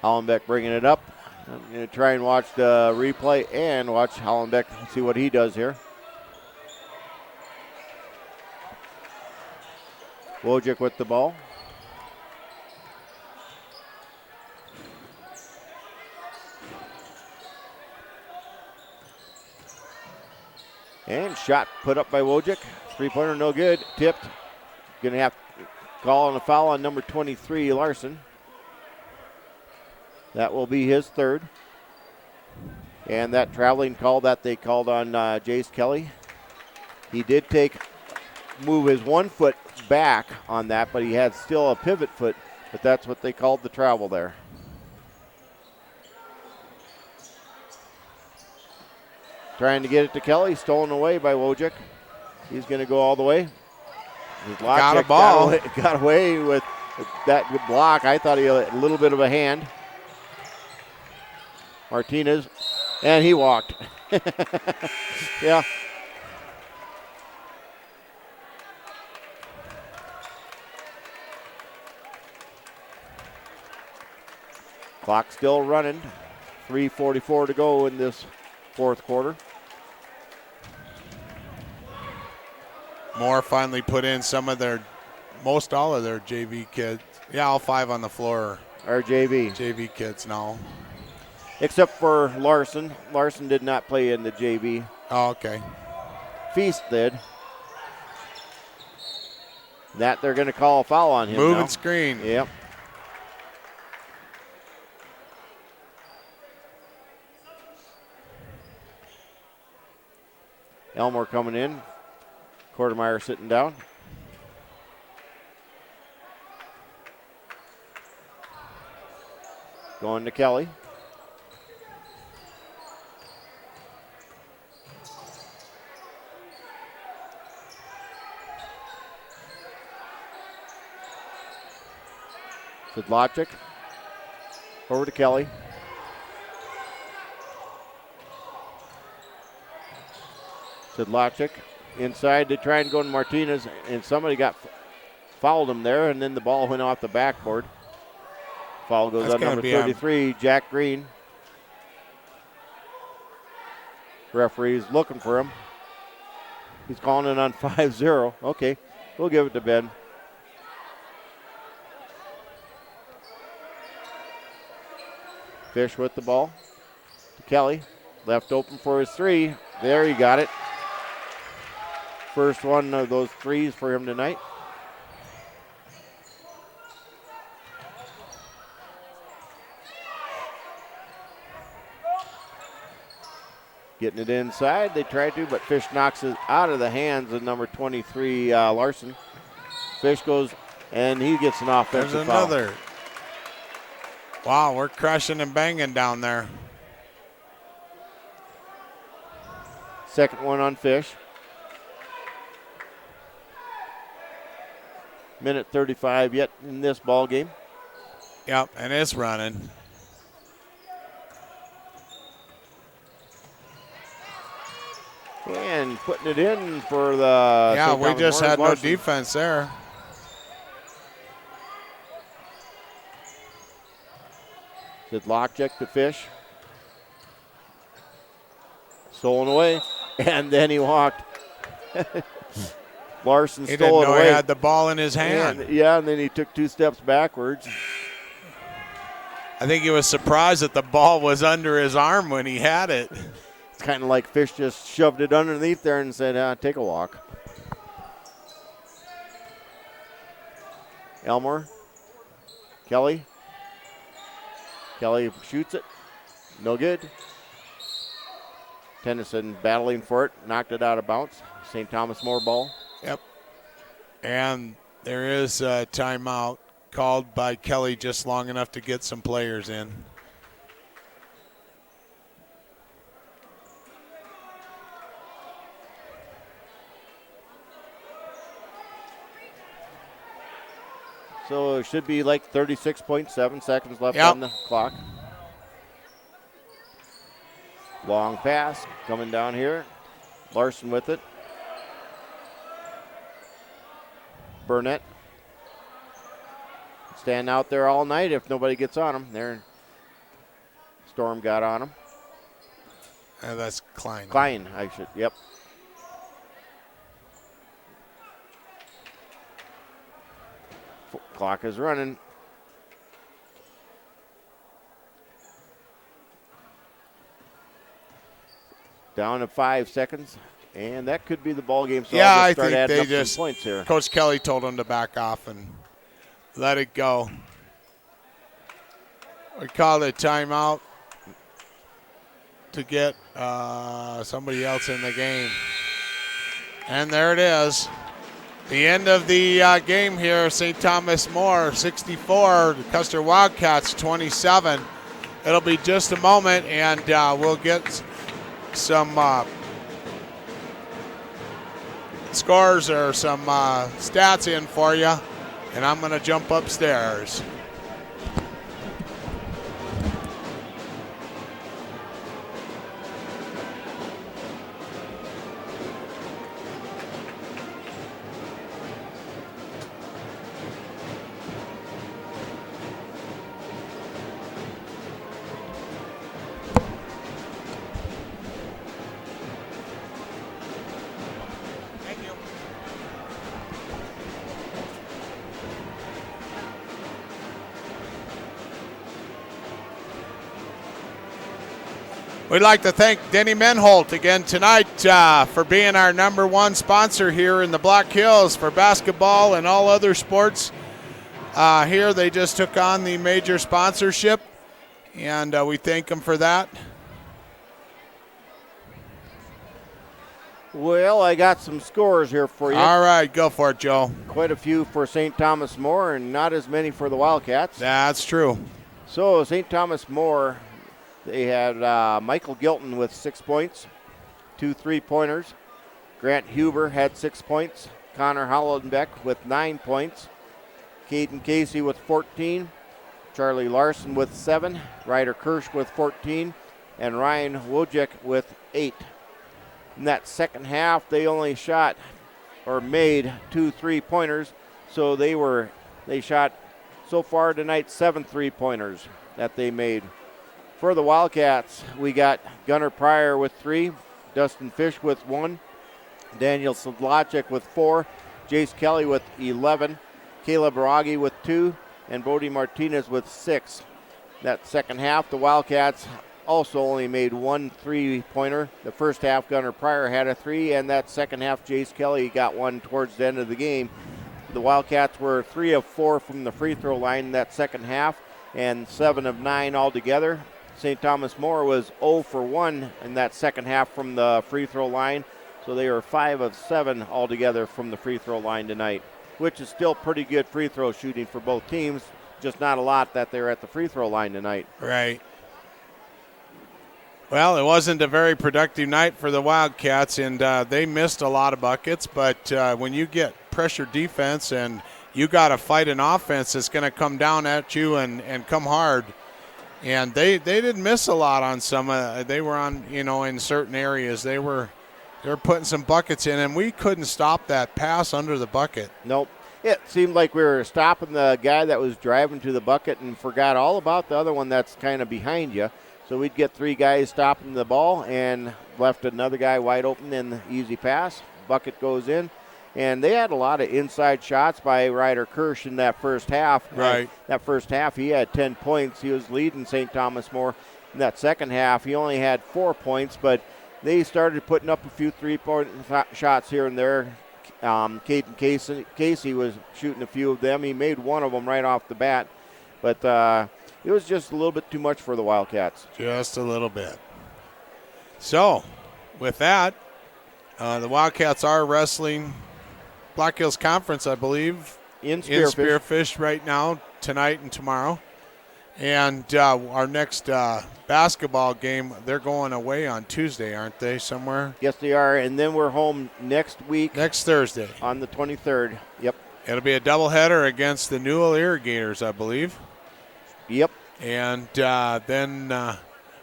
Hollenbeck bringing it up. I'm going to try and watch the replay and watch Hollenbeck see what he does here. Wojcik with the ball. And shot put up by Wojcik. 3-pointer no good. Tipped. Going to have to call on a foul on number 23, Larson. That will be his 3rd. And that traveling call that they called on Jace Kelly, he did move his 1 foot back on that, but he had still a pivot foot, but that's what they called the travel there. Trying to get it to Kelly, stolen away by Wojcik. He's going to go all the way. Got a ball. Got away with that block. I thought he had a little bit of a hand. Martinez, and he walked. Yeah. Clock still running. 3:44 to go in this fourth quarter. Moore finally put in most all of their JV kids. Yeah, all 5 on the floor Our JV. JV kids now. Except for Larson. Larson did not play in the JV. Oh, okay. Feast did. That they're going to call a foul on him Moving now. screen. Yep. Elmore coming in. Quartermeyer sitting down. Going to Kelly. Sidlacek. Over to Kelly. Sidlacek inside to try and go to Martinez, and somebody fouled him there, and then the ball went off the backboard. Foul goes on number 33, Jack Green. Referee's looking for him. He's calling it on 5-0. Okay, we'll give it to Ben. Fish with the ball to Kelly. Left open for his 3. There, he got it. First one of those 3s for him tonight. Getting it inside. They tried to, but Fish knocks it out of the hands of number 23, Larson. Fish goes, and he gets an offensive foul. There's another. Wow, we're crushing and banging down there. Second one on Fish. Minute 35 yet in this ball game. Yep, and it's running. And putting it in for the Yeah, St. we Thomas just More had no Larson. defense there. Sidlacek to Fish. Stolen away, and then he walked. Larson He stole didn't it know away. he had the ball in his hand. And then he took 2 steps backwards. I think he was surprised that the ball was under his arm when he had it. It's kind of like Fish just shoved it underneath there and said, take a walk. Elmore. Kelly. Kelly shoots it. No good. Tennyson battling for it. Knocked it out of bounds. St. Thomas More ball. Yep. And there is a timeout called by Kelly just long enough to get some players in. So it should be like 36.7 seconds left Yep. on the clock. Long pass coming down here. Larson with it. Burnett. Stand out there all night if nobody gets on him. There. Storm got on him. That's Klein. Klein, yep. Clock is running. Down to 5 seconds, and that could be the ball game. So Yeah, I'll I just start think adding they up some just points here. Coach Kelly told him to back off and let it go. We called a timeout to get somebody else in the game. And there it is. The end of the game here, St. Thomas More 64, Custer Wildcats 27. It'll be just a moment, and we'll get some scores or some stats in for you, and I'm going to jump upstairs. We'd like to thank Denny Menholt again tonight for being our #1 sponsor here in the Black Hills for basketball and all other sports. Here they just took on the major sponsorship, and we thank them for that. Well, I got some scores here for you. All right, go for it, Joe. Quite a few for St. Thomas More and not as many for the Wildcats. That's true. So St. Thomas More, they had Michael Gilton with 6 points, 2 3-pointers. Grant Huber had 6 points. Connor Hollenbeck with 9 points. Caden Casey with 14. Charlie Larson with 7. Ryder Kirsch with 14. And Ryan Wojcik with 8. In that second half, they only shot or made 2 3-pointers. So they shot so far tonight 7 3-pointers that they made. For the Wildcats, we got Gunnar Pryor with 3, Dustin Fish with 1, Daniel Sedlacek with 4, Jace Kelly with 11, Caleb Baragi with 2, and Bodie Martinez with 6. That second half, the Wildcats also only made 1 3-pointer. The first half, Gunnar Pryor had a 3, and that second half, Jace Kelly got 1 towards the end of the game. The Wildcats were 3 of 4 from the free throw line in that second half, and 7 of 9 altogether. St. Thomas More was 0 for 1 in that second half from the free throw line, so they were 5 of 7 altogether from the free throw line tonight, which is still pretty good free throw shooting for both teams, just not a lot that they're at the free throw line tonight. Right. Well, it wasn't a very productive night for the Wildcats, and they missed a lot of buckets, but when you get pressure defense and you got to fight an offense that's going to come down at you and come hard. And they didn't miss a lot on some. They were on, in certain areas. They were putting some buckets in, and we couldn't stop that pass under the bucket. Nope. It seemed like we were stopping the guy that was driving to the bucket and forgot all about the other one that's kind of behind you. So we'd get 3 guys stopping the ball and left another guy wide open in the easy pass. Bucket goes in. And they had a lot of inside shots by Ryder Kirsch in that first half. Right. That first half, he had 10 points. He was leading St. Thomas More. In that second half, he only had 4 points, but they started putting up a few 3-point shots here and there. Caden Casey was shooting a few of them. He made one of them right off the bat. But it was just a little bit too much for the Wildcats. Just a little bit. So, with that, the Wildcats are wrestling Black Hills Conference, I believe, in Spearfish right now, tonight and tomorrow. And our next basketball game, they're going away on Tuesday, aren't they, somewhere? Yes, they are. And then we're home next week. Next Thursday. On the 23rd. Yep. It'll be a doubleheader against the Newell Irrigators, I believe. Yep. And then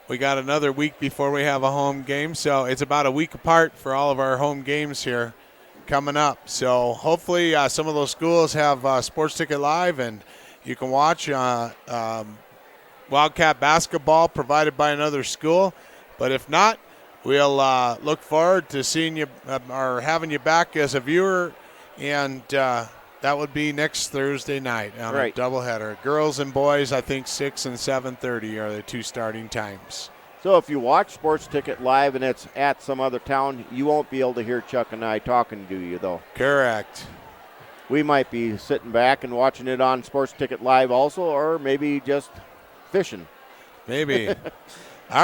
we got another week before we have a home game. So it's about a week apart for all of our home games here coming up. So hopefully some of those schools have Sports Ticket Live, and you can watch Wildcat basketball provided by another school. But if not, we'll look forward to seeing you or having you back as a viewer, and that would be next Thursday night on a doubleheader. Girls and boys, I think 6 and 7:30 are the 2 starting times. So if you watch Sports Ticket Live and it's at some other town, you won't be able to hear Chuck and I talking to you, though. Correct. We might be sitting back and watching it on Sports Ticket Live also, or maybe just fishing. Maybe. All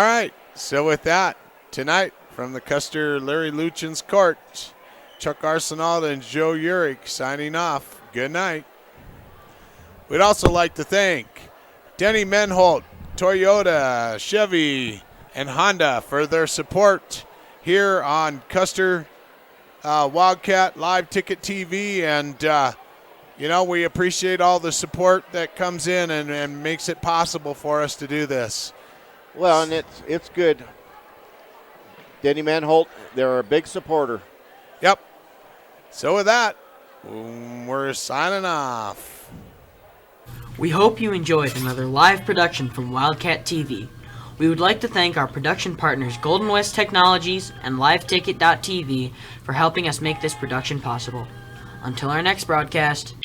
right. So with that, tonight from the Custer Larry Luchin's court, Chuck Arsenault and Joe Urich signing off. Good night. We'd also like to thank Denny Menholt, Toyota, Chevy, and Honda for their support here on Custer Wildcat Live Ticket TV. And, we appreciate all the support that comes in and makes it possible for us to do this. Well, and it's good. Denny Menholt, they're a big supporter. Yep. So with that, we're signing off. We hope you enjoyed another live production from Wildcat TV. We would like to thank our production partners Golden West Technologies and LiveTicket.tv for helping us make this production possible. Until our next broadcast.